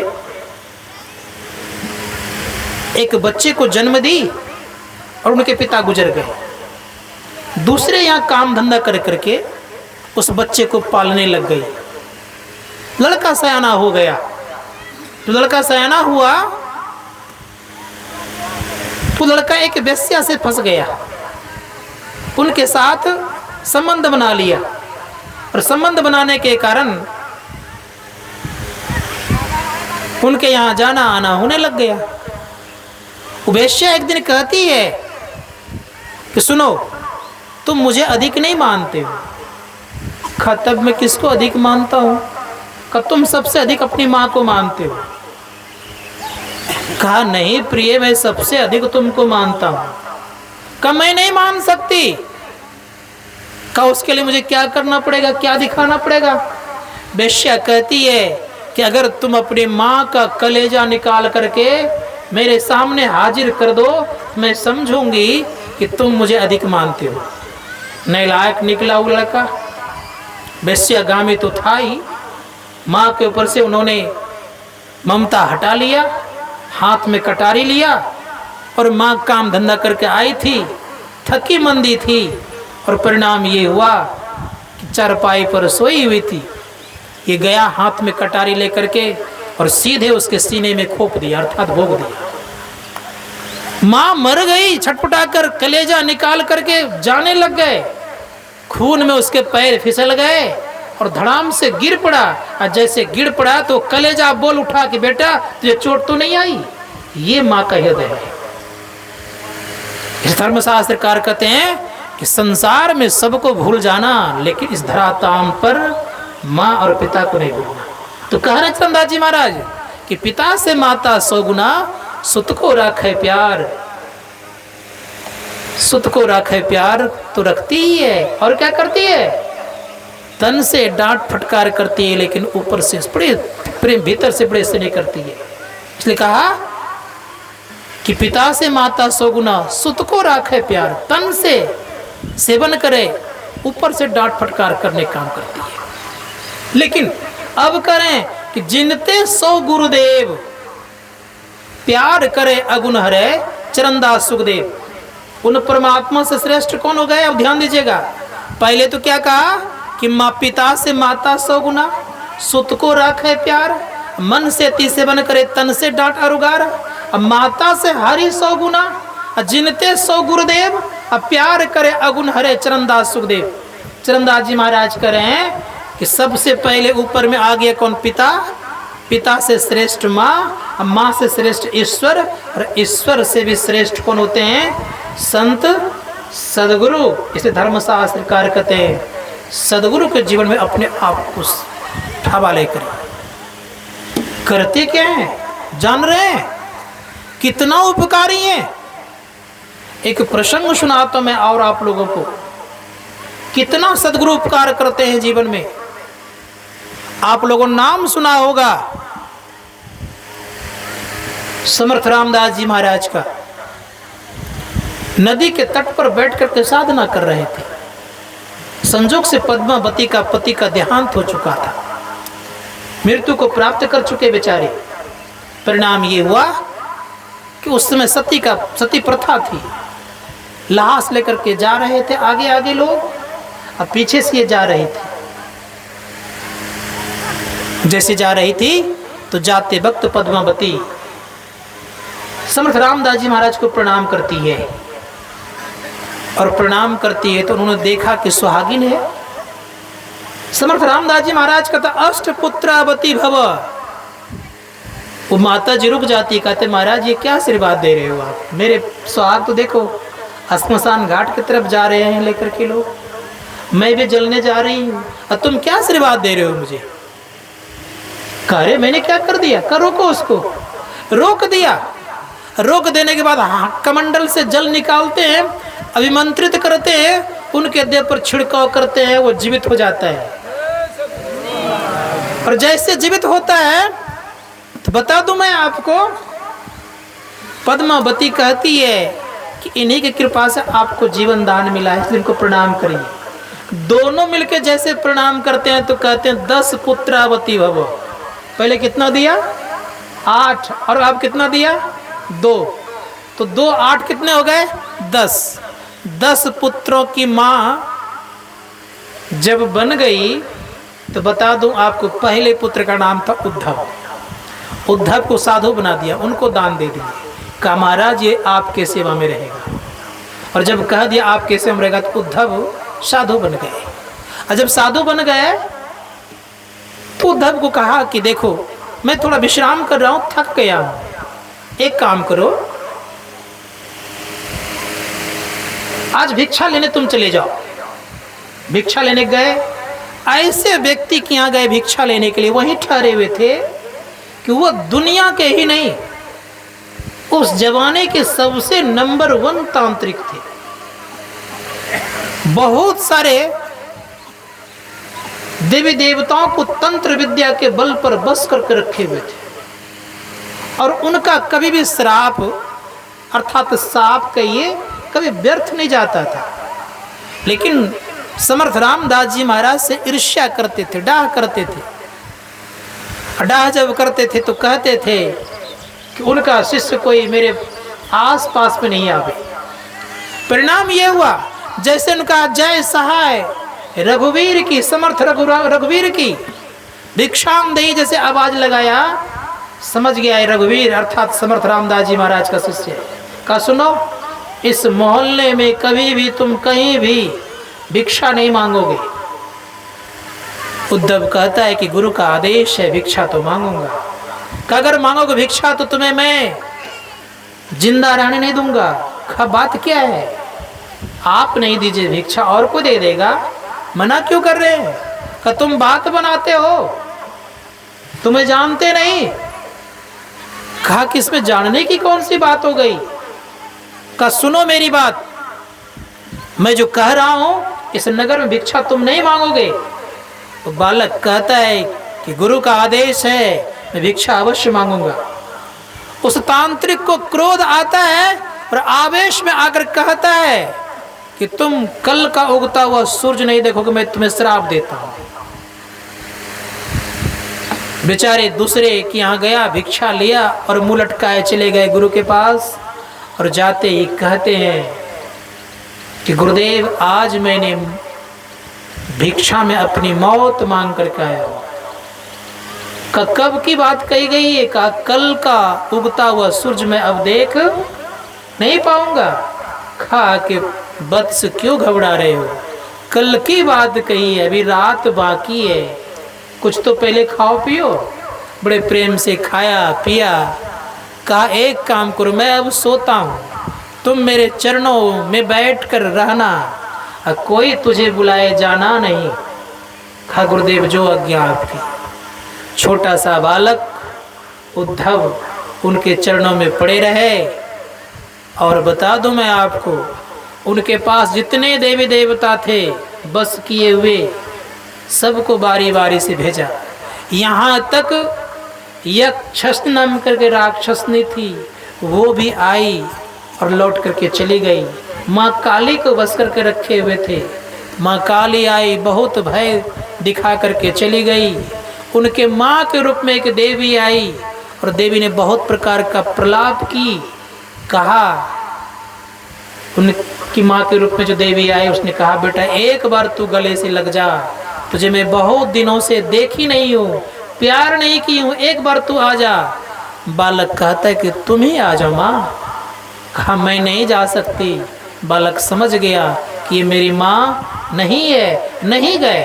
एक बच्चे को जन्म दी और उनके पिता गुजर गए। दूसरे यहां काम धंधा कर करके उस बच्चे को पालने लग गई। लड़का सयाना हो गया। तो लड़का सयाना हुआ तो लड़का एक वेश्या से फंस गया। उनके साथ संबंध बना लिया और संबंध बनाने के कारण उनके यहां जाना आना होने लग गया। वेश्या एक दिन कहती है कि सुनो, तुम मुझे अधिक नहीं मानते हो। तब मैं किसको अधिक मानता हूं? कब तुम सबसे अधिक अपनी मां को मानते हो? कहा नहीं प्रिय, मैं सबसे अधिक तुमको मानता हूं। कहा मैं नहीं मान सकती। कहा उसके लिए मुझे क्या करना पड़ेगा, क्या दिखाना पड़ेगा? वेश्या कहती है कि अगर तुम अपनी मां का कलेजा निकाल करके मेरे सामने हाजिर कर दो, मैं समझूंगी कि तुम मुझे अधिक मानते हो। नालायक निकला वो लड़का। वेश्यागामी तो था ही। मां के ऊपर से उन्होंने ममता हटा लिया, हाथ में कटारी लिया और मां काम धंधा करके आई थी, थकी मंदी थी और परिणाम ये हुआ कि चारपाई पर सोई हुई थी। ये गया हाथ में कटारी लेकर के और सीधे उसके सीने में खोप दिया, अर्थात भोग दिया। मां मर गई। छटपटाकर कलेजा निकाल करके जाने लग गए। खून में उसके पैर फिसल गए और धड़ाम से गिर पड़ा। और जैसे गिर पड़ा तो कलेजा बोल उठा कि बेटा तुझे चोट तो नहीं आई? ये मां का हृदय है। इस धर्मशास्त्रकार कहते हैं कि संसार में सबको भूल जाना, लेकिन इस धरातल पर मां और पिता को नहीं भूलना। तो कह रहे चंदा जी महाराज कि पिता से माता 100 गुना, सुत को राखे प्यार। सुत को राखे प्यार तो रखती ही है, और क्या करती है? तन से डांट फटकार करती है, लेकिन ऊपर से बड़े प्रेम, भीतर से बड़े से नहीं करती है। इसलिए कहा कि पिता से माता 100 गुना, सुत को राखे प्यार। तन से सेवन करे, ऊपर से डांट फटकार करने काम करती है। लेकिन अब करें कि जिनते 100 गुरुदेव, प्यार करे अगुण हरे चरणदास सुखदेव। उन परमात्मा से श्रेष्ठ कौन हो गए? अब ध्यान दीजिएगा। पहले तो क्या कहा कि माँ पिता से माता 100 गुना, सुत को राखे प्यार। मन से अति सेवन करे तन से डांट अरुगार, माता से हरि 100 गुना, जिनते 100 गुरुदेव, प्यार करे अगुण हरे चरणदास सुखदेव। चरणदास जी महाराज कह रहे हैं कि सबसे पहले ऊपर में आ गया कौन? पिता, पिता से श्रेष्ठ माँ, माँ से श्रेष्ठ ईश्वर, और ईश्वर से भी श्रेष्ठ कौन होते हैं? संत सदगुरु। इसे धर्मशास्त्रकार कहते हैं सदगुरु के जीवन में अपने आप को हवाले करें। करते क्या हैं? जान रहे हैं कितना उपकारी है। एक प्रसंग सुनाता हूं मैं और आप लोगों को, कितना सदगुरु उपकार करते हैं जीवन में। आप लोगों ने नाम सुना होगा समर्थ रामदास जी महाराज का। नदी के तट पर बैठ करके साधना कर रहे थे। संजोग से पद्मावती का पति का देहांत हो चुका था, मृत्यु को प्राप्त कर चुके बेचारे। परिणाम ये हुआ कि उस समय सती प्रथा थी। लाश लेकर के जा रहे थे आगे आगे लोग, और पीछे से ये जा रही थी। जैसे जा रही थी तो जाते वक्त पद्मावती समर्थ रामदास जी महाराज को प्रणाम करती है, और प्रणाम करती है तो उन्होंने देखा कि सुहागिन है। समर्थ रामदास जी महाराज कहता अष्टपुत्रावती भव। वो माता जी रुक जाती, कहते महाराज ये क्या आशीर्वाद दे रहे हो आप? मेरे सुहाग तो देखो श्मशान घाट की तरफ जा रहे हैं लेकर के लोग, मैं भी जलने जा रही हूँ, और तुम क्या आशीर्वाद दे रहे हो मुझे? कह रहे मैंने क्या कर दिया? कर रोको उसको। रोक दिया। रोक देने के बाद कमंडल से जल निकालते हैं, अभिमंत्रित करते हैं, उनके देह पर छिड़काव करते हैं, वो जीवित हो जाता है। और जैसे जीवित होता है तो बता दूं मैं आपको, पद्मावती कहती है कि इन्हीं की कृपा से आपको जीवन दान मिला है, इसलिए इनको प्रणाम करिए। दोनों मिलके जैसे प्रणाम करते हैं तो कहते हैं 10 पुत्रावती भव। पहले कितना दिया? 8, और अब कितना दिया? 2। तो 2 8 कितने हो गए? 10। 10 पुत्रों की माँ जब बन गई तो बता दूं आपको, पहले पुत्र का नाम था उद्धव। उद्धव को साधु बना दिया, उनको दान दे दिया, कहा महाराज ये आपके सेवा में रहेगा। और जब कह दिया आपके सेवा में रहेगा तो उद्धव साधु बन गए। और जब साधु बन गए तो उद्धव को कहा कि देखो मैं थोड़ा विश्राम कर रहा हूं, थक गया हूं, एक काम करो आज भिक्षा लेने तुम चले जाओ। भिक्षा लेने गए। ऐसे व्यक्ति के यहाँ गए भिक्षा लेने के लिए, वहीं ठहरे हुए थे कि वो दुनिया के ही नहीं उस जमाने के सबसे नंबर 1 तांत्रिक थे। बहुत सारे देवी देवताओं को तंत्र विद्या के बल पर बस करके रखे हुए थे, और उनका कभी भी श्राप अर्थात साप कहिए कभी व्यर्थ नहीं जाता था। लेकिन समर्थ रामदास जी महाराज से ईर्ष्या करते थे, डाह करते थे। डाह जब करते थे तो कहते थे कि उनका शिष्य कोई मेरे आस पास में नहीं आवे। परिणाम यह हुआ जैसे उनका जय सहाय रघुवीर की, समर्थ रघुवीर की भिक्षाम दही जैसे आवाज लगाया, समझ गया है रघुवीर अर्थात समर्थ रामदास जी महाराज का शिष्य। का सुनो, इस मोहल्ले में कभी भी तुम कहीं भी भिक्षा नहीं मांगोगे। उद्धव कहता है कि गुरु का आदेश है, भिक्षा तो मांगूंगा। कि अगर मांगोगे भिक्षा तो तुम्हें मैं जिंदा रहने नहीं दूंगा। का बात क्या है? आप नहीं दीजिए भिक्षा, और को दे देगा। मना क्यों कर रहे हैं? कि तुम बात बनाते हो, तुम्हें जानते नहीं। कहा कि इसमें जानने की कौन सी बात हो गई? का सुनो मेरी बात, मैं जो कह रहा हूं इस नगर में भिक्षा तुम नहीं मांगोगे। तो बालक कहता है कि गुरु का आदेश है, मैं भिक्षा अवश्य मांगूंगा। उस तांत्रिक को क्रोध आता है और आवेश में आकर कहता है कि तुम कल का उगता हुआ सूरज नहीं देखोगे, मैं तुम्हें श्राप देता हूं। बेचारे दूसरे के यहाँ गया, भिक्षा लिया और मुंह लटकाए चले गए गुरु के पास। और जाते ही कहते हैं कि गुरुदेव आज मैंने भिक्षा में अपनी मौत मांग करके आया हूं। कब की बात कही गई है? का कल का उगता हुआ सूरज मैं अब देख नहीं पाऊंगा। खा के वत्स क्यों घबरा रहे हो? कल की बात कही है, अभी रात बाकी है, कुछ तो पहले खाओ पियो। बड़े प्रेम से खाया पिया, कहा एक काम करो, मैं अब सोता हूँ, तुम मेरे चरणों में बैठ कर रहना, कोई तुझे बुलाए जाना नहीं। कहा गुरुदेव जो आज्ञा आपकी। छोटा सा बालक उद्धव उनके चरणों में पड़े रहे। और बता दूं मैं आपको, उनके पास जितने देवी देवता थे बस किए हुए, सबको बारी बारी से भेजा। यहाँ तक यक्षस नाम करके राक्षसनी थी, वो भी आई और लौट करके चली गई। माँ काली को बस करके रखे हुए थे, माँ काली आई, बहुत भय दिखा करके चली गई। उनके माँ के रूप में एक देवी आई और देवी ने बहुत प्रकार का प्रलाप की। कहा उनकी माँ के रूप में जो देवी आई, उसने कहा बेटा एक बार तू गले से लग जा, तुझे मैं बहुत दिनों से देखी नहीं हूँ, प्यार नहीं की हूँ, एक बार तू आ जा। बालक कहता है कि तुम ही आ जाओ माँ। कहा मैं नहीं जा सकती। बालक समझ गया कि ये मेरी माँ नहीं है, नहीं गए।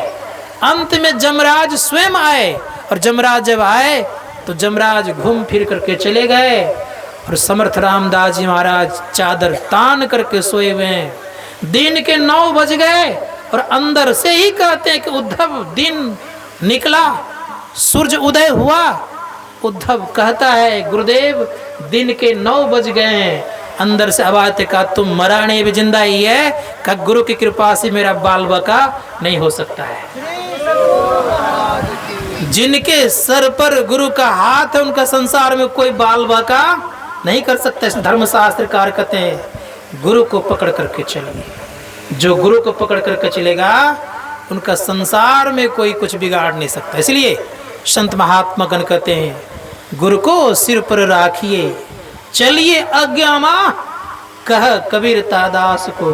अंत में जमराज स्वयं आए और जमराज जब आए तो जमराज घूम फिर करके चले गए और समर्थ रामदास जी महाराज चादर तान करके सोए हुए हैं। दिन के 9 बज गए और अंदर से ही कहते हैं कि उद्धव दिन निकला, सूरज उदय हुआ। उद्धव कहता है गुरुदेव दिन के 9 बज गए हैं। अंदर से आवाज का तुम मरा नहीं, भी जिंदा ही है। का गुरु की कृपा से मेरा बाल बका नहीं हो सकता है। जिनके सर पर गुरु का हाथ है उनका संसार में कोई बाल बका नहीं कर सकता। धर्मशास्त्रकार कहते हैं गुरु को पकड़ करके चलिए, जो गुरु को पकड़ करके चलेगा उनका संसार में कोई कुछ बिगाड़ नहीं सकता। इसलिए संत महात्मा गण कहते हैं गुरु को सिर पर राखिए, चलिए अज्ञामा कह कबीर तादास को,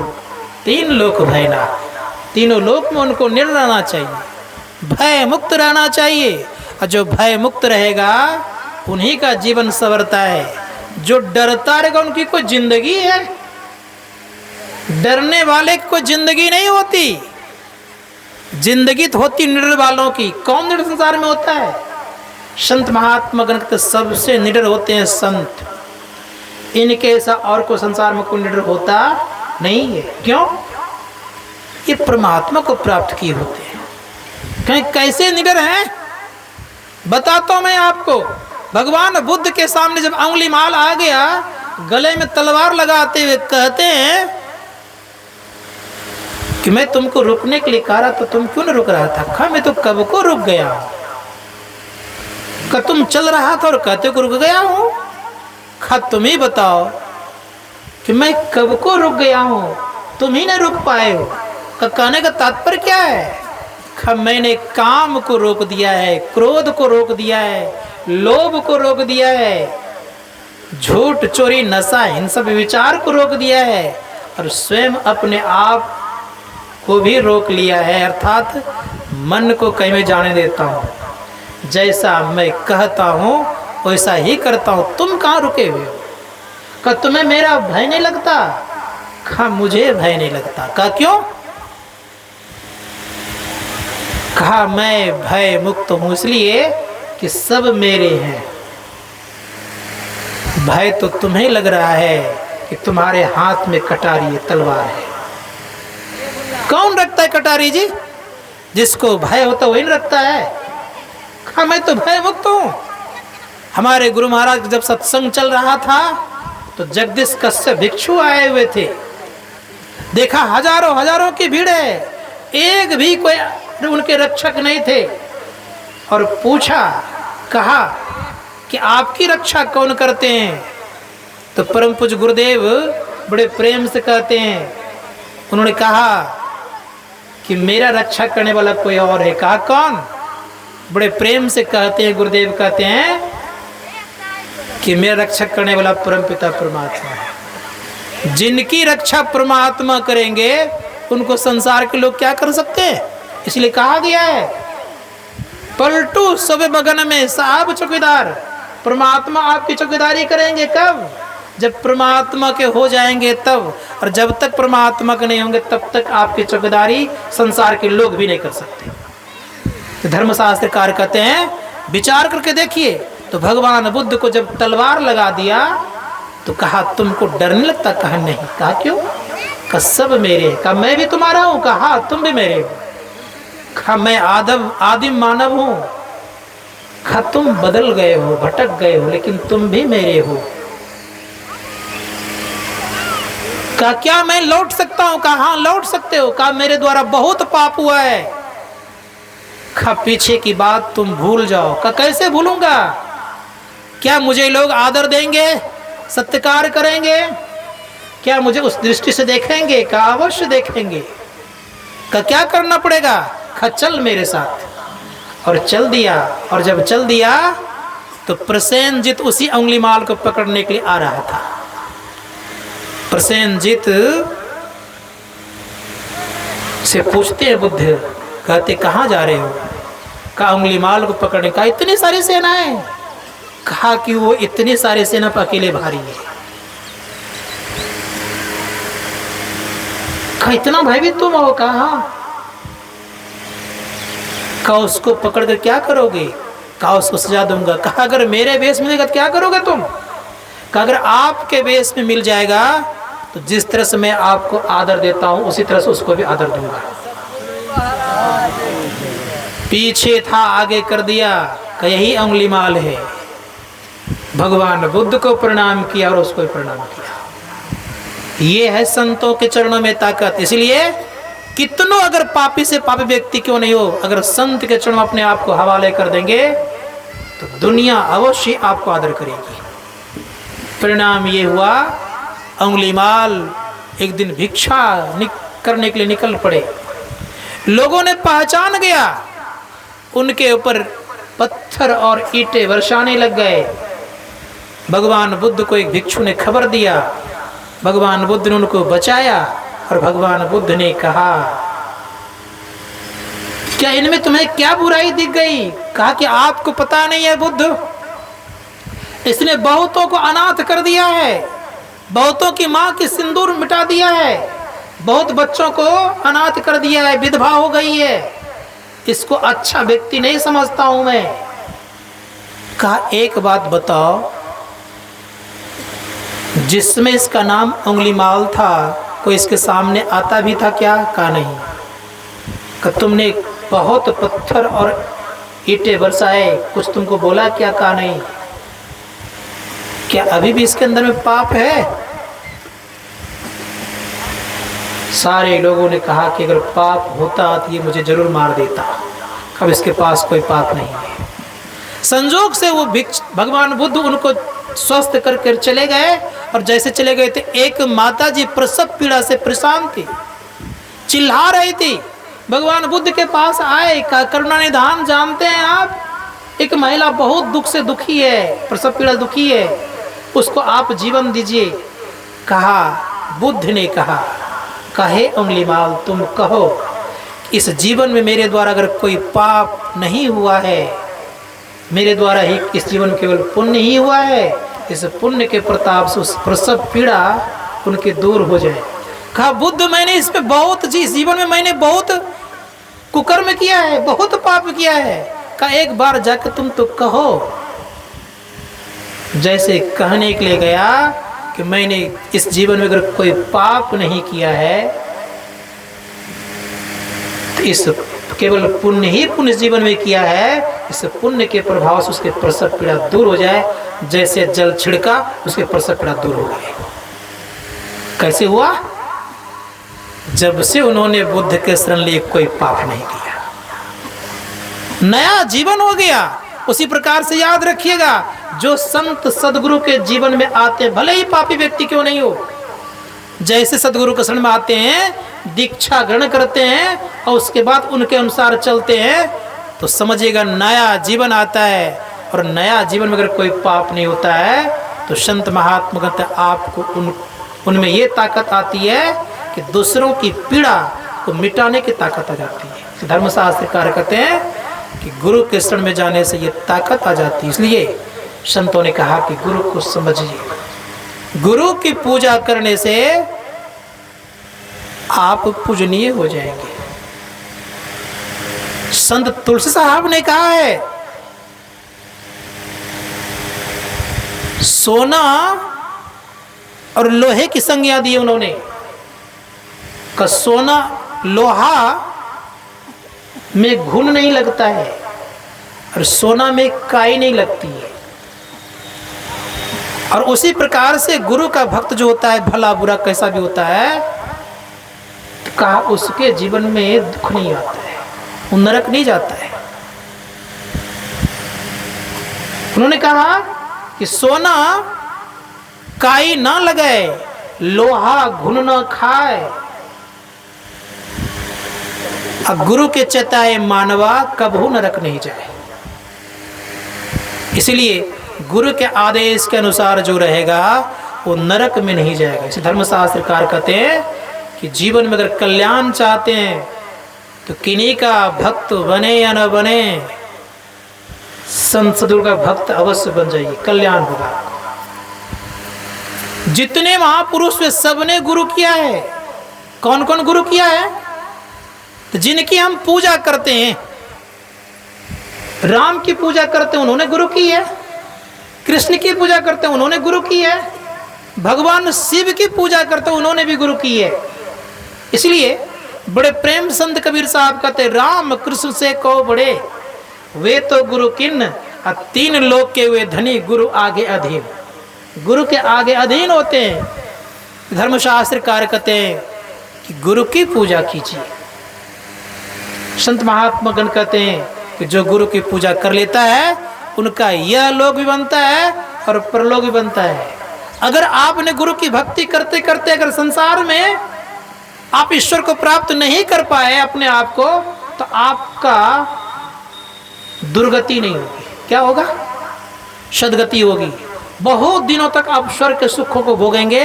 3 लोक भय ना। तीनों लोक में उनको निर्णय रहना चाहिए, भय मुक्त रहना चाहिए। और जो भय मुक्त रहेगा उन्हीं का जीवन संवरता है। जो डरता रहेगा उनकी कोई जिंदगी है? डरने वाले की कोई जिंदगी नहीं होती। जिंदगी तो होती निडर वालों की। कौन निडर संसार में होता है? संत महात्मा गण तो सबसे निडर होते हैं संत। इनके ऐसा और को संसार में कोई निडर होता नहीं है। क्यों? ये परमात्मा को प्राप्त किए होते हैं। कहीं कैसे निडर हैं बताता हूं मैं आपको। भगवान बुद्ध के सामने जब अंगुली माल आ गया, गले में तलवार लगाते हुए कहते हैं कि मैं तुमको रुकने के लिए कह रहा था, तुम क्यों नहीं रुक रहा था? कहा मैं तो कब को रुक गया। कहा तुम चल रहा था और कहते को रुक गया हूं। कहा तुम ही बताओ कि मैं कब को रुक गया हूं, तुम ही नहीं रुक पाए हो। कहने का तात्पर्य क्या है? मैंने काम को रोक दिया है, क्रोध को रोक दिया है, लोभ को रोक दिया है, झूठ चोरी नशा इन सब विचार को रोक दिया है और स्वयं अपने आप को भी रोक लिया है। अर्थात मन को कहीं में जाने देता हूँ, जैसा मैं कहता हूँ वैसा ही करता हूँ। तुम कहाँ रुके हुए हो? कहा तुम्हें मेरा भय नहीं लगता? कहा मुझे भय नहीं लगता। कहा क्यों? कहा मैं भय मुक्त हूं इसलिए कि सब मेरे हैं। भय तो तुम्हें लग रहा है कि तुम्हारे हाथ में कटारी है, तलवार है। कौन रखता है कटारी जी? जिसको भय होता वही रखता है। कहा मैं तो भय मुक्त हूं। हमारे गुरु महाराज जब सत्संग चल रहा था तो जगदीश कश्यप भिक्षु आए हुए थे। देखा हजारों हजारों की भीड़ है, एक भी कोई उनके रक्षक नहीं थे। और पूछा, कहा कि आपकी रक्षा कौन करते हैं? तो परम पूज्य गुरुदेव बड़े प्रेम से कहते हैं, उन्होंने कहा कि मेरा रक्षा करने वाला कोई और है। कहा कौन? बड़े प्रेम से कहते हैं, गुरुदेव कहते हैं कि मेरा रक्षा करने वाला परम पिता परमात्मा है। जिनकी रक्षा परमात्मा करेंगे उनको संसार के लोग क्या कर सकते हैं? इसलिए कहा गया है पलटू सब मगन में साहब चौकीदार। परमात्मा आपकी चौकीदारी करेंगे कब? जब परमात्मा के हो जाएंगे तब, और जब तक परमात्मा के नहीं होंगे तब तक आपकी चौकीदारी संसार के लोग भी नहीं कर सकते। तो धर्मशास्त्रकार कहते हैं विचार करके देखिए, तो भगवान बुद्ध को जब तलवार लगा दिया तो कहा तुमको डर नहीं लगता? कहा नहीं। कहा क्यों? कहा सब मेरे। कहा मैं भी तुम्हारा हूं? कहा तुम भी मेरे हो। कहा मैं आदिम मानव हूं। कहा तुम बदल गए हो, भटक गए हो, लेकिन तुम भी मेरे हो। कहा क्या मैं लौट सकता हूं? कहा हाँ लौट सकते हो। कहा मेरे द्वारा बहुत पाप हुआ है। कहा पीछे की बात तुम भूल जाओ। कहा कैसे भूलूंगा? क्या मुझे लोग आदर देंगे, सत्कार करेंगे? क्या मुझे उस दृष्टि से देखेंगे? कहा अवश्य देखेंगे। कहा क्या करना पड़ेगा? कहा चल मेरे साथ। और चल दिया। और जब चल दिया तो प्रसेनजित उसी अंगुलीमाल को पकड़ने के लिए आ रहा था। प्रसेनजित से पूछते हैं बुद्ध, कहते कहाँ जा रहे हो? कहा अंगुलीमाल को पकड़ने। कहा इतनी सारी सेनाएं? कहा कि वो इतनी सारी सेना पर अकेले भारी है। कहा इतना भयभीत तुम हो? कहा कहा उसको पकड़ कर क्या करोगे? कहा उसको सजा दूंगा। कहा अगर मेरे वेश मिलेगा तो क्या करोगे तुम? कहा अगर आपके वेश में मिल जाएगा तो जिस तरह से मैं आपको आदर देता हूं उसी तरह से उसको भी आदर दूंगा। पीछे था आगे कर दिया। कहा यही अंगुलीमाल है। भगवान बुद्ध को प्रणाम किया और उसको भी प्रणाम किया। ये है संतों के चरणों में ताकत। इसलिए कितनों अगर पापी से पापी व्यक्ति क्यों नहीं हो, अगर संत के चरणों में अपने आप को हवाले कर देंगे तो दुनिया अवश्य आपको आदर करेगी। परिणाम ये हुआ, अंगुलीमाल एक दिन भिक्षा करने के लिए निकल पड़े। लोगों ने पहचान गया, उनके ऊपर पत्थर और ईंटें बरसाने लग गए। भगवान बुद्ध को एक भिक्षु ने खबर दिया। भगवान बुद्ध ने उनको बचाया और भगवान बुद्ध ने कहा क्या इनमें तुम्हें क्या बुराई दिख गई? कहा कि आपको पता नहीं है बुद्ध, इसने बहुतों को अनाथ कर दिया है, बहुतों की माँ की सिंदूर मिटा दिया है, बहुत बच्चों को अनाथ कर दिया है, विधवा हो गई है, इसको अच्छा व्यक्ति नहीं समझता हूं मैं। कहा एक बात बताओ, जिसमें इसका अंगुलीमाल अंगुलीमाल था कोई इसके सामने आता भी था क्या? कहा नहीं। कहा तुमने बहुत पत्थर और ईंटें बरसाए, कुछ तुमको बोला क्या? कहा नहीं। क्या अभी भी इसके अंदर में पाप है? सारे लोगों ने कहा कि अगर पाप होता तो ये मुझे जरूर मार देता। अब इसके पास कोई पाप नहीं है। संजोग से वो भगवान बुद्ध उनको स्वस्थ करके चले गए, और जैसे चले गए थे एक माता जी प्रसव पीड़ा से परेशान थी, चिल्ला रही थी। भगवान बुद्ध के पास आए, का करुणा निधान जानते हैं आप? एक महिला बहुत दुख से दुखी है, प्रसव पीड़ा दुखी है, उसको आप जीवन दीजिए। कहा बुद्ध ने कहा कहे अंगुलीमाल तुम कहो इस जीवन में मेरे द्वारा अगर कोई पाप नहीं हुआ है, मेरे द्वारा ही इस जीवन में केवल पुण्य ही हुआ है, इस पुण्य के प्रताप से उस प्रसव पीड़ा उनके दूर हो जाए। कहा बुद्ध मैंने इसमें बहुत इस जीवन में मैंने बहुत कुकर्म किया है, बहुत पाप किया है। कहा एक बार जाकर तुम तो कहो। जैसे कहने के लिए गया कि मैंने इस जीवन में अगर कोई पाप नहीं किया है तो इस केवल पुण्य ही पुण्य जीवन में किया है, इस पुण्य के प्रभाव से उसके प्रसव पीड़ा दूर हो जाए। जैसे जल छिड़का उसके प्रसव पीड़ा दूर हो गई। कैसे हुआ? जब से उन्होंने बुद्ध के शरण लिए कोई पाप नहीं किया, नया जीवन हो गया। उसी प्रकार से याद रखिएगा, जो संत सदगुरु के जीवन में आते हैं, भले ही पापी व्यक्ति क्यों नहीं हो, जैसे सदगुरु के शरण में आते हैं, दीक्षा ग्रहण करते हैं और उसके बाद उनके अनुसार चलते हैं, तो समझिएगा नया जीवन आता है। और नया जीवन में अगर कोई पाप नहीं होता है तो संत महात्मा कहते हैं आपको उनमें ये ताकत आती है कि दूसरों की पीड़ा को मिटाने की ताकत आ जाती है। धर्मशास्त्रकार कहते हैं कि गुरु के शरण में जाने से ये ताकत आ जाती है। इसलिए संतों ने कहा कि गुरु को समझिए, गुरु की पूजा करने से आप पूजनीय हो जाएंगे। संत तुलसी साहब ने कहा है, सोना और लोहे की संज्ञा दी उन्होंने, का सोना लोहा में घुन नहीं लगता है और सोना में काई नहीं लगती है। और उसी प्रकार से गुरु का भक्त जो होता है, भला बुरा कैसा भी होता है, तो कहा उसके जीवन में दुख नहीं आता है, वो नरक नहीं जाता है। उन्होंने कहा कि सोना काई ना लगाए, लोहा घुन ना खाए, अब गुरु के चेताए मानवा कबहू नरक नहीं जाए। इसलिए गुरु के आदेश के अनुसार जो रहेगा वो नरक में नहीं जाएगा। इसे धर्मशास्त्रकार कहते हैं कि जीवन में अगर कल्याण चाहते हैं तो किन्हीं का भक्त बने या न बने, संत सद्गुरु का भक्त अवश्य बन जाइए, कल्याण होगा। जितने महापुरुष वे सबने गुरु किया है। कौन कौन गुरु किया है? तो जिनकी हम पूजा करते हैं, राम की पूजा करते हैं उन्होंने गुरु की है, कृष्ण की पूजा करते हैं उन्होंने गुरु की है, भगवान शिव की पूजा करते हैं उन्होंने भी गुरु की है। इसलिए बड़े प्रेम संत कबीर साहब कहते, राम कृष्ण से को बड़े, वे तो गुरु किन्न, तीन लोग के वे धनी, गुरु आगे अधीन। गुरु के आगे अधीन होते हैं। धर्मशास्त्रकार कहते हैं कि गुरु की पूजा कीजिए। संत महात्मा गण कहते हैं कि जो गुरु की पूजा कर लेता है उनका यह लोक भी बनता है और परलोक भी बनता है। अगर आपने गुरु की भक्ति करते करते अगर संसार में आप ईश्वर को प्राप्त नहीं कर पाए अपने आप को, तो आपका दुर्गति नहीं होगी। क्या होगा? सदगति होगी। बहुत दिनों तक आप स्वर्ग के सुखों को भोगेंगे।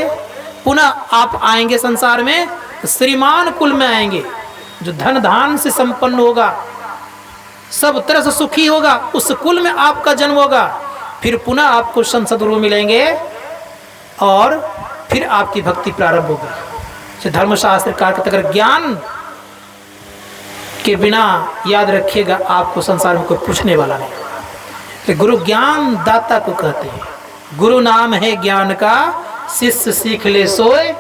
पुनः आप आएंगे संसार में, श्रीमान कुल में आएंगे, जो धन धान से संपन्न होगा, सब तरह से सुखी होगा, उस कुल में आपका जन्म होगा। फिर पुनः आपको संत सद्गुरु मिलेंगे और फिर आपकी भक्ति प्रारंभ होगी। धर्मशास्त्रकार का अगर ज्ञान के बिना, याद रखिएगा, आपको संसार में कोई पूछने वाला नहीं। तो गुरु ज्ञान दाता को कहते हैं। गुरु नाम है ज्ञान का, शिष्य सीख ले सोए,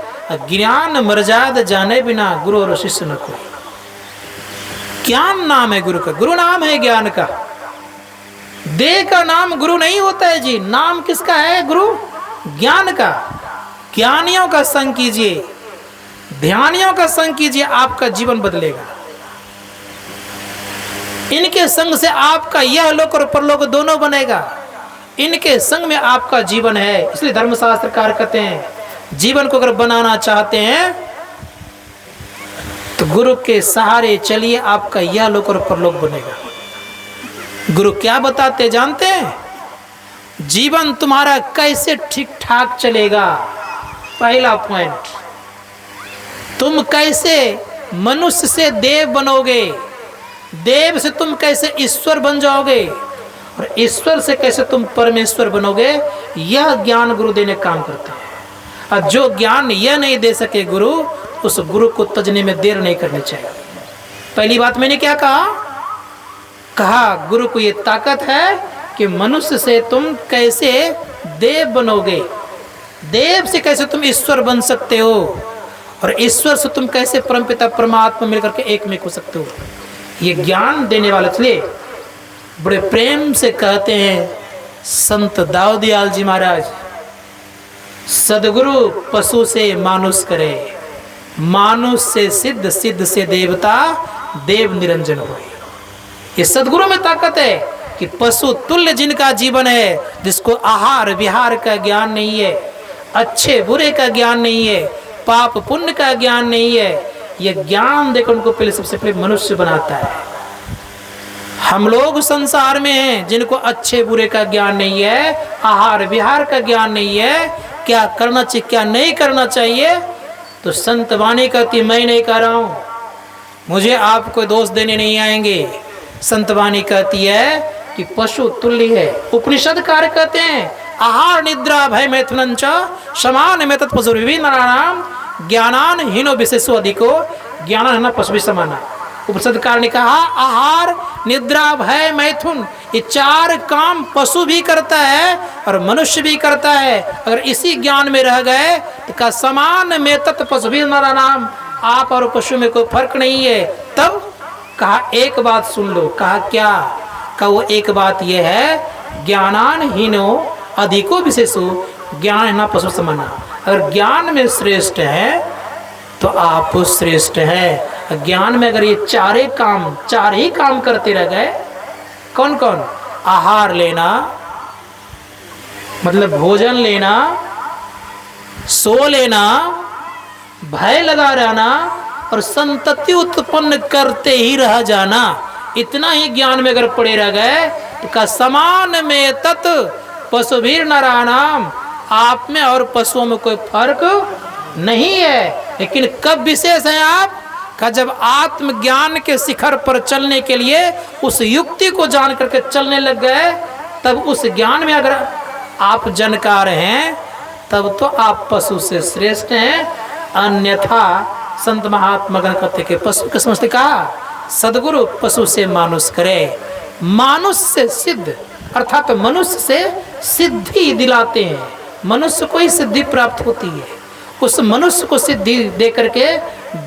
ज्ञान मर्याद जाने बिना गुरु और शिष्य न कोई। ज्ञान नाम है गुरु का, गुरु नाम है ज्ञान का। देह का नाम गुरु नहीं होता है जी। नाम किसका है? गुरु ज्ञान का। ज्ञानियों का संग कीजिए, ध्यानियों का संग कीजिए, आपका जीवन बदलेगा। इनके संग से आपका यह लोक और परलोक दोनों बनेगा। इनके संग में आपका जीवन है। इसलिए धर्मशास्त्रकार कहते हैं, जीवन को अगर बनाना चाहते हैं तो गुरु के सहारे चलिए, आपका यह लोक और परलोक बनेगा। गुरु क्या बताते जानते हैं? जीवन तुम्हारा कैसे ठीक ठाक चलेगा। पहला पॉइंट, तुम कैसे मनुष्य से देव बनोगे, देव से तुम कैसे ईश्वर बन जाओगे, और ईश्वर से कैसे तुम परमेश्वर बनोगे, यह ज्ञान गुरु देने काम करते हैं। और जो ज्ञान यह नहीं दे सके गुरु, उस गुरु को तजने में देर नहीं करनी चाहिए। पहली बात मैंने क्या कहा गुरु को ये ताकत है कि मनुष्य से तुम कैसे देव बनोगे, देव से कैसे तुम ईश्वर बन सकते हो, और ईश्वर से तुम कैसे परमपिता परमात्मा मिलकर के एक में हो सकते हो। ये ज्ञान देने वाले इसलिए बड़े प्रेम से कहते हैं संत दाऊदयाल जी महाराज, सदगुरु पशु से मानुष करे, मानुष से सिद्ध, सिद्ध से देवता, देव निरंजन होए। ये सदगुरु में ताकत है कि पशु तुल्य जिनका जीवन है, जिसको आहार विहार का ज्ञान नहीं है, अच्छे बुरे का ज्ञान नहीं है, पाप पुण्य का ज्ञान नहीं है, ये ज्ञान देकर उनको पहले सबसे पहले मनुष्य बनाता है। हम लोग संसार में हैं जिनको अच्छे बुरे का ज्ञान नहीं है, आहार विहार का ज्ञान नहीं है, क्या करना चाहिए क्या नहीं करना चाहिए। तो संत वाणी कहती, मैं नहीं कर रहा हूँ, मुझे आप कोई दोष देने नहीं आएंगे, संतवाणी कहती है कि पशु तुल्य है। उपनिषद कार्य कहते हैं आहार निद्रा भय मैथुन समान में तत्पशु नाम ज्ञानान हीनो विशेषो अधिको ज्ञान है पशु भी समाना। उपनिषद कार्य ने कहा आहार निद्रा भय मैथुन ये 4 काम पशु भी करता है और मनुष्य भी करता है। अगर इसी ज्ञान में रह गए तो का समान में तत् पशु भी नाम, आप और पशु में कोई फर्क नहीं है। तब कहा एक बात सुन लो। कहा क्या? का वो एक बात ये है ज्ञानान हीनो अधिको विशेषो ज्ञान है ना पशु समाना। अगर ज्ञान में श्रेष्ठ है तो आप श्रेष्ठ है। ज्ञान में अगर ये 4 ही काम करते रह गए, कौन कौन? आहार लेना मतलब भोजन लेना, सो लेना, भय लगा रहना और संतति उत्पन्न करते ही रह जाना, इतना ही ज्ञान में अगर पड़े रह गए तो का समान में तत् पशुभीर नरानाम, आप में और पशुओं में कोई फर्क नहीं है। लेकिन कब विशेष है आप? का जब आत्मज्ञान के शिखर पर चलने के लिए उस युक्ति को जान करके चलने लग गए, तब उस ज्ञान में अगर आप जानकार हैं तब तो आप पशु से श्रेष्ठ हैं। अन्यथा संत महात्मा गण कहते कि पशु के समझते कहा सदगुरु पशु से मानुष करे। मानुष से सिद्ध अर्थात मनुष्य से सिद्धि दिलाते हैं। मनुष्य को ही सिद्धि प्राप्त होती है। उस मनुष्य को सिद्धि दे करके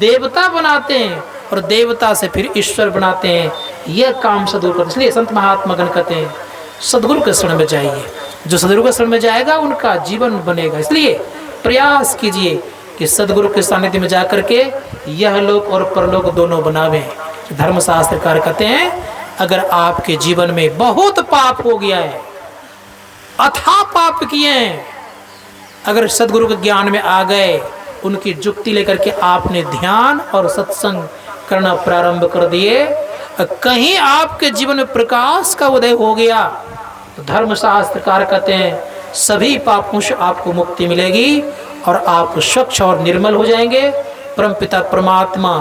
देवता बनाते हैं और देवता से फिर ईश्वर बनाते हैं। यह काम सदगुरु करते। इसलिए संत महात्मा गण कहते हैं सदगुरु के शरण में जाइए। जो सदगुरु के शरण में जाएगा उनका जीवन बनेगा। इसलिए प्रयास कीजिए कि सदगुरु के सानिध्य में जाकर के यह लोक और परलोक दोनों बनावें। धर्मशास्त्रकार कहते हैं अगर आपके जीवन में बहुत पाप हो गया है, अथाह पाप किए हैं, अगर सदगुरु के ज्ञान में आ गए, उनकी जुक्ति लेकर के आपने ध्यान और सत्संग करना प्रारंभ कर दिए, कहीं आपके जीवन में प्रकाश का उदय हो गया तो धर्मशास्त्रकार कहते हैं सभी पापों से आपको मुक्ति मिलेगी और आप स्वच्छ और निर्मल हो जाएंगे। परमपिता परमात्मा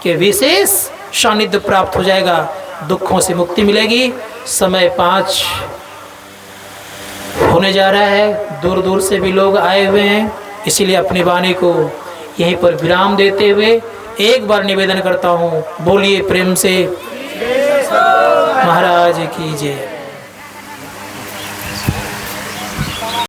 के विशेष सानिध्य प्राप्त हो जाएगा, दुखों से मुक्ति मिलेगी। समय 5 होने जा रहा है। दूर दूर से भी लोग आए हुए हैं, इसीलिए अपनी वाणी को यहीं पर विराम देते हुए एक बार निवेदन करता हूँ, बोलिए प्रेम से महाराज की जय।